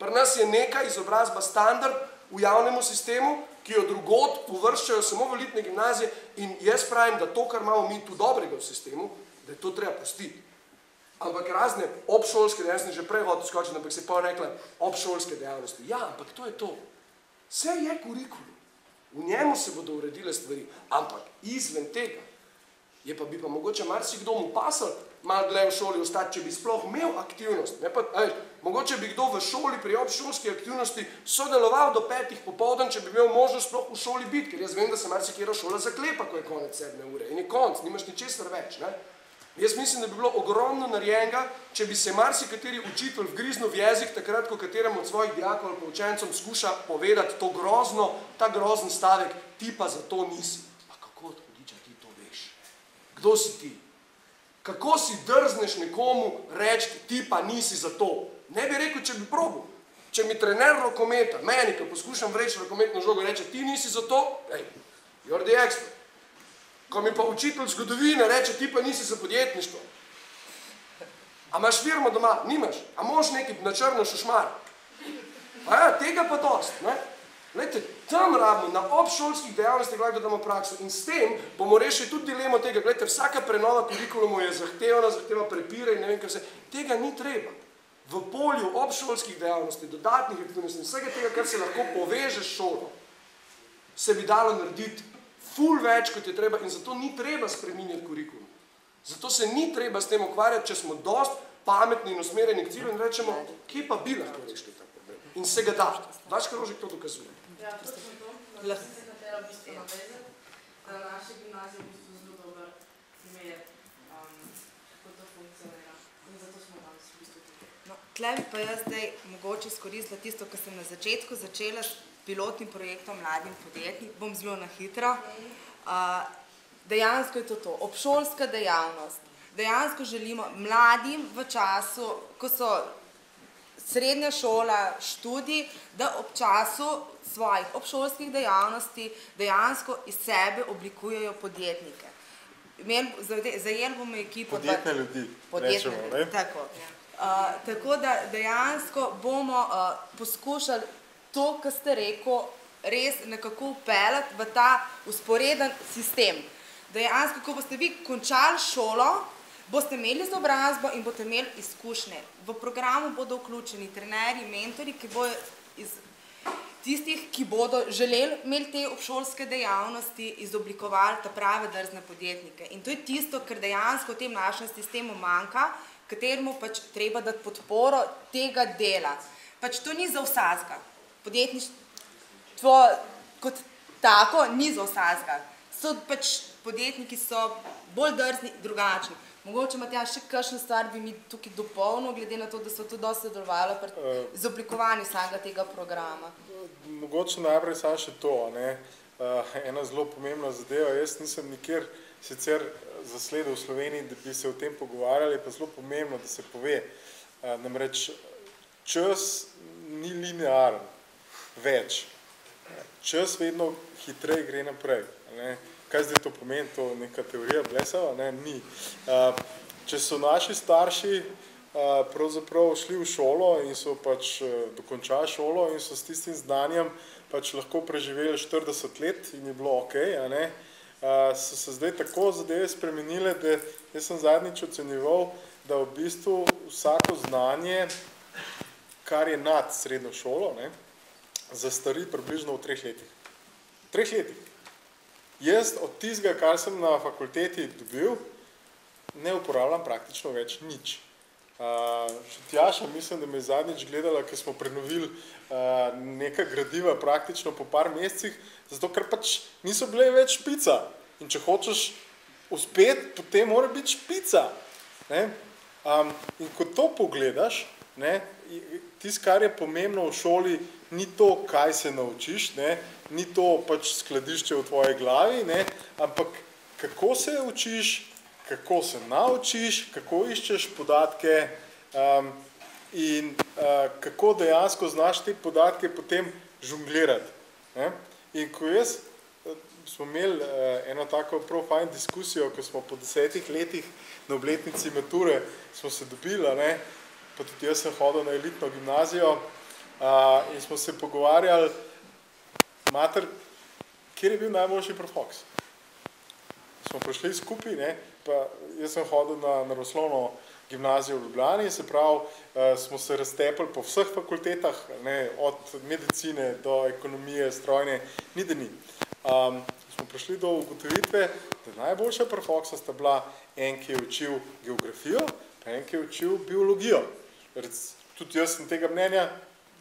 Speaker 8: Pri nas je neka izobrazba standard v javnemu sistemu, ki jo drugod uvrščajo samo v elitne gimnazije in jaz pravim, da to, kar imamo mi tu dobrega v sistemu, da je to treba pustiti. Ampak razne obšolske dejavnosti, že prej hotel skočiti, ampak se pa rekla obšolske dejavnosti. Ja, ampak to je to. Vse je kurikulum. V njemu se bodo uredile stvari, ampak izven tega bi pa mogoče marsikdo mu pasal malo dlje v šoli ostati, če bi sploh imel aktivnost. Mogoče bi kdo v šoli pri obšolski aktivnosti sodeloval do 5 popoldan, če bi imel možnost sploh v šoli biti, ker jaz vem, da se marsikera šola zaklepa, ko je konec 7 ure in je konec, nimaš ničesar več. Jaz mislim, da bi bilo ogromno narejenega, če bi se marsikateri učitelj vgriznil v jezik takrat, ko katerem od svojih dijakov ali pa učencem skuša povedati ta grozen stavek, ti pa za to nisi. Pa kako hudiča ti to veš? Kdo si ti? Kako si drzneš nekomu reči, ti pa nisi za to? Ne bi rekel, če bi probil. Če mi trener rokometa, meni, ko poskušam vreči rokometno žogo, reče, ti nisi za to, you're the expert. Ko mi pa učitelj zgodovine reče, ti pa nisi za podjetništvo. A imaš firmo doma? Nimaš. A moš neki na črno šušmar? Tega pa dost. Glejte, tam rabimo, na obšolskih dejavnostih lahko dodamo prakso in s tem bomo rešili tudi dilemo tega. Glejte, vsaka prenova kurikulumov je zahteva prepire in ne vem kaj vse. Tega ni treba. V polju obšolskih dejavnosti, dodatnih aktivnosti, vsega tega, kar se lahko poveže s šolo, se bi dalo narediti ful več, kot je treba in zato ni treba spreminjati kurikulum. Zato se ni treba s tem ukvarjati, če smo dost pametni in usmerjeni k cilju in rečemo, kje pa bi lahko rešili ta problem. In se ga da. Vlačka Rožek to dokazuje.
Speaker 1: Ja, točno to. Na se katera v bistvu navezati. Na naši gimnaziji je v bistvu zelo dober primer, kako to funkcionira. In zato smo danes v bistvu tukaj.
Speaker 5: No, tle bi pa jaz zdaj mogoče izkoristila tisto, kar sem na začetku začela s pilotnim projektom Mladim podjetnik, bom zelo na hitro. Dejansko je to, obšolska dejavnost. Dejansko želimo mladim v času, ko so srednja šola, študij, da ob času svojih obšolskih dejavnosti dejansko iz sebe oblikujejo podjetnike. Zajeli bomo ekipo...
Speaker 9: Podjetne ljudi, rečemo, ne?
Speaker 5: Tako. Tako da dejansko bomo poskušali to, kar ste rekel, res nekako upeljati v ta usporeden sistem. Dejansko, ko boste vi končali šolo, boste imeli izobrazbo in boste imeli izkušnje. V programu bodo vključeni trenerji, mentori, ki bodo iz tistih, ki bodo želeli imeti te obšolske dejavnosti, izoblikovali ta prave drzne podjetnike. In to je tisto, kar dejansko v tem našem sistemu manjka, kateremu pač treba dati podporo tega dela. Pač to ni za vsakega. Podjetništvo kot tako ni za vsakega. Podjetniki so bolj drzni, drugačni. Mogoče Matjaž še kakšno stvar bi mi tukaj dopolnil, glede na to, da so tudi dosti sodelovali pri izoblikovanju vsakega tega programa.
Speaker 9: Mogoče najprej samo še to, ena zelo pomembna zadeva. Jaz nisem nikjer sicer zasledil v Sloveniji, da bi se o tem pogovarjali, pa zelo pomembno, da se pove. Namreč čas ni linearen več. Čas vedno hitreje gre naprej. Kaj zdaj to pomeni, to neka teorija blesava? Ni. Če so naši starši pravzaprav šli v šolo in so pač dokončali šolo in so s tistim znanjem pač lahko preživeli 40 let in je bilo okej, so se zdaj tako zadeve spremenile, da jaz sem zadnjič ocenjeval, da v bistvu vsako znanje, kar je nad srednjo šolo, zastari približno v 3 letih. 3 letih. Jaz od tistega, kar sem na fakulteti dobil, ne uporabljam praktično več nič. Tjaša, mislim, da me je zadnjič gledala, ker smo prenovili neka gradiva praktično po par mesecih, zato ker pač niso bile več špica. In če hočeš uspeti, potem mora biti špica. In ko to pogledaš, tisto, kar je pomembno v šoli, ni to, kaj se naučiš, ni to pač skladišče v tvoji glavi, ampak kako se učiš, kako se naučiš, kako iščeš podatke in kako dejansko znaš te podatke potem žonglirati. In ko smo imeli eno tako prav fajn diskusijo, ko smo po 10 letih na obletnici mature smo se dobili, pa tudi jaz sem hodil na elitno gimnazijo in smo se pogovarjali, mater, kjer je bil najboljši profoks? Smo prišli skupaj, pa jaz sem hodil na naravoslovno gimnazijo v Ljubljani, se pravi, smo se raztepali po vseh fakultetah, od medicine do ekonomije, strojne, ni da ni. Smo prišli do ugotovitve, da najboljša profoksa sta bila en, ki je učil geografijo, pa en, ki je učil biologijo. Tudi jaz sem tega mnenja,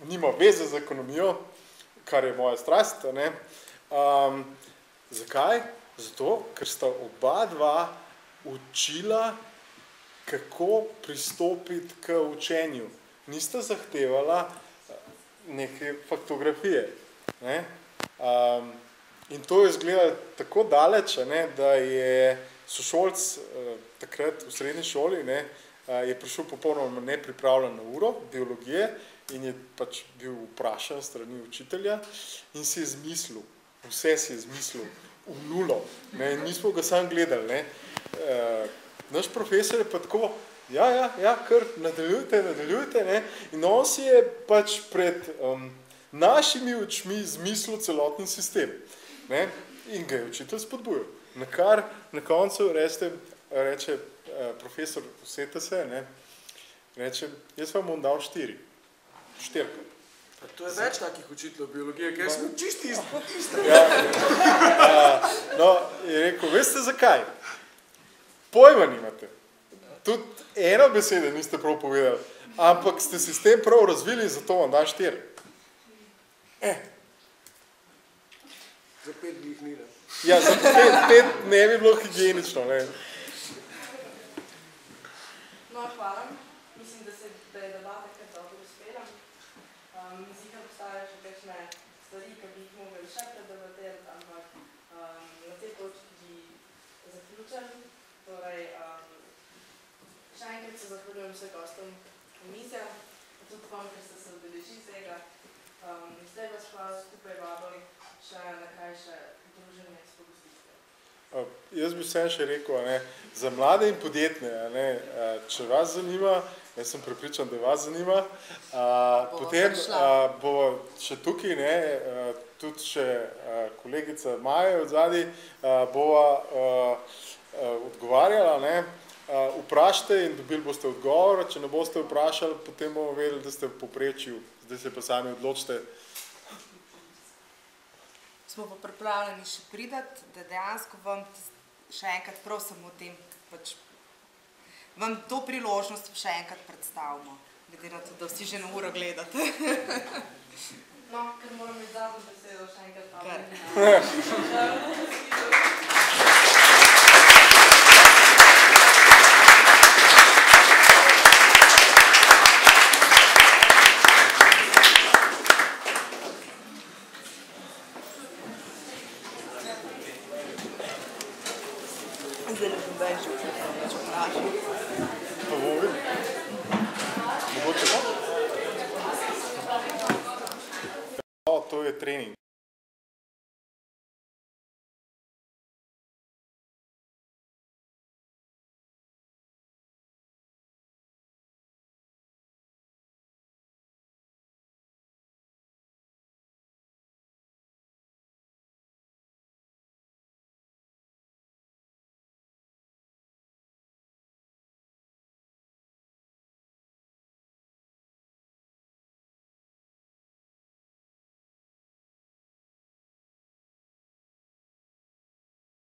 Speaker 9: nima veze z ekonomijo, kar je moja strast. Zakaj? Zato, ker sta oba dva učila, kako pristopiti k učenju. Nista zahtevala neke faktografije. In to je izgledalo tako daleč, da je sošolc takrat v srednji šoli je prišel popolnoma nepripravljen na uro biologije in je pač bil vprašan strani učitelja in si je zmislil, vse si je zmislil v nulo. In mi smo ga sam gledali. Naš profesor je pa tako, kar nadaljujte. In on si je pač pred našimi očmi zmislil celotni sistem. In ga je učitelj spodbujal. Na kar na koncu reče profesor, usete se, reče, jaz vam bom dal 4. 4.
Speaker 8: To je več takih učiteljev biologije, ker smo čisti isto.
Speaker 9: No, je rekel, veste zakaj? Pojma nimate. Tudi eno besedo niste prav povedali, ampak ste sistem prav razvili, zato vam da 4.
Speaker 8: Za 5 bi jih ni, ne?
Speaker 9: Ja, za 5 ne bi bilo higienično, ne.
Speaker 1: No, hvala. Mislim, da je debata kar dobro uspela. Ziher obstajajo še kakšne stvari, ki bi jih mogli še predebatirati, ampak na tej točki bi zaključili. Torej, še enkrat se zahvaljujem vsem gostom komisije, tudi vam, ker ste se udeležili tega. Zdaj vas pa skupaj vabim še na krajše druženje s pogostitvijo.
Speaker 9: Jaz bi vse še rekel, ne, za mlade in podjetne, ne, če vas zanima, jaz sem prepričan, da vas zanima, potem bo še tukaj, ne, tudi še kolegica Maja od zadaj, bova odgovarjala, ne, vprašajte in dobili boste odgovor, če ne boste vprašali, potem bomo vedeli, da ste v povprečju, zdaj se pa sami odločite.
Speaker 5: Smo pa pripravljeni še pridati, da dejansko vam še enkrat prosim o tem, pač vam to priložnost še enkrat predstavimo, glede na to, da vsi že na uro gledate.
Speaker 1: No, ker moram biti zadnjo besedo še enkrat.
Speaker 5: Kar.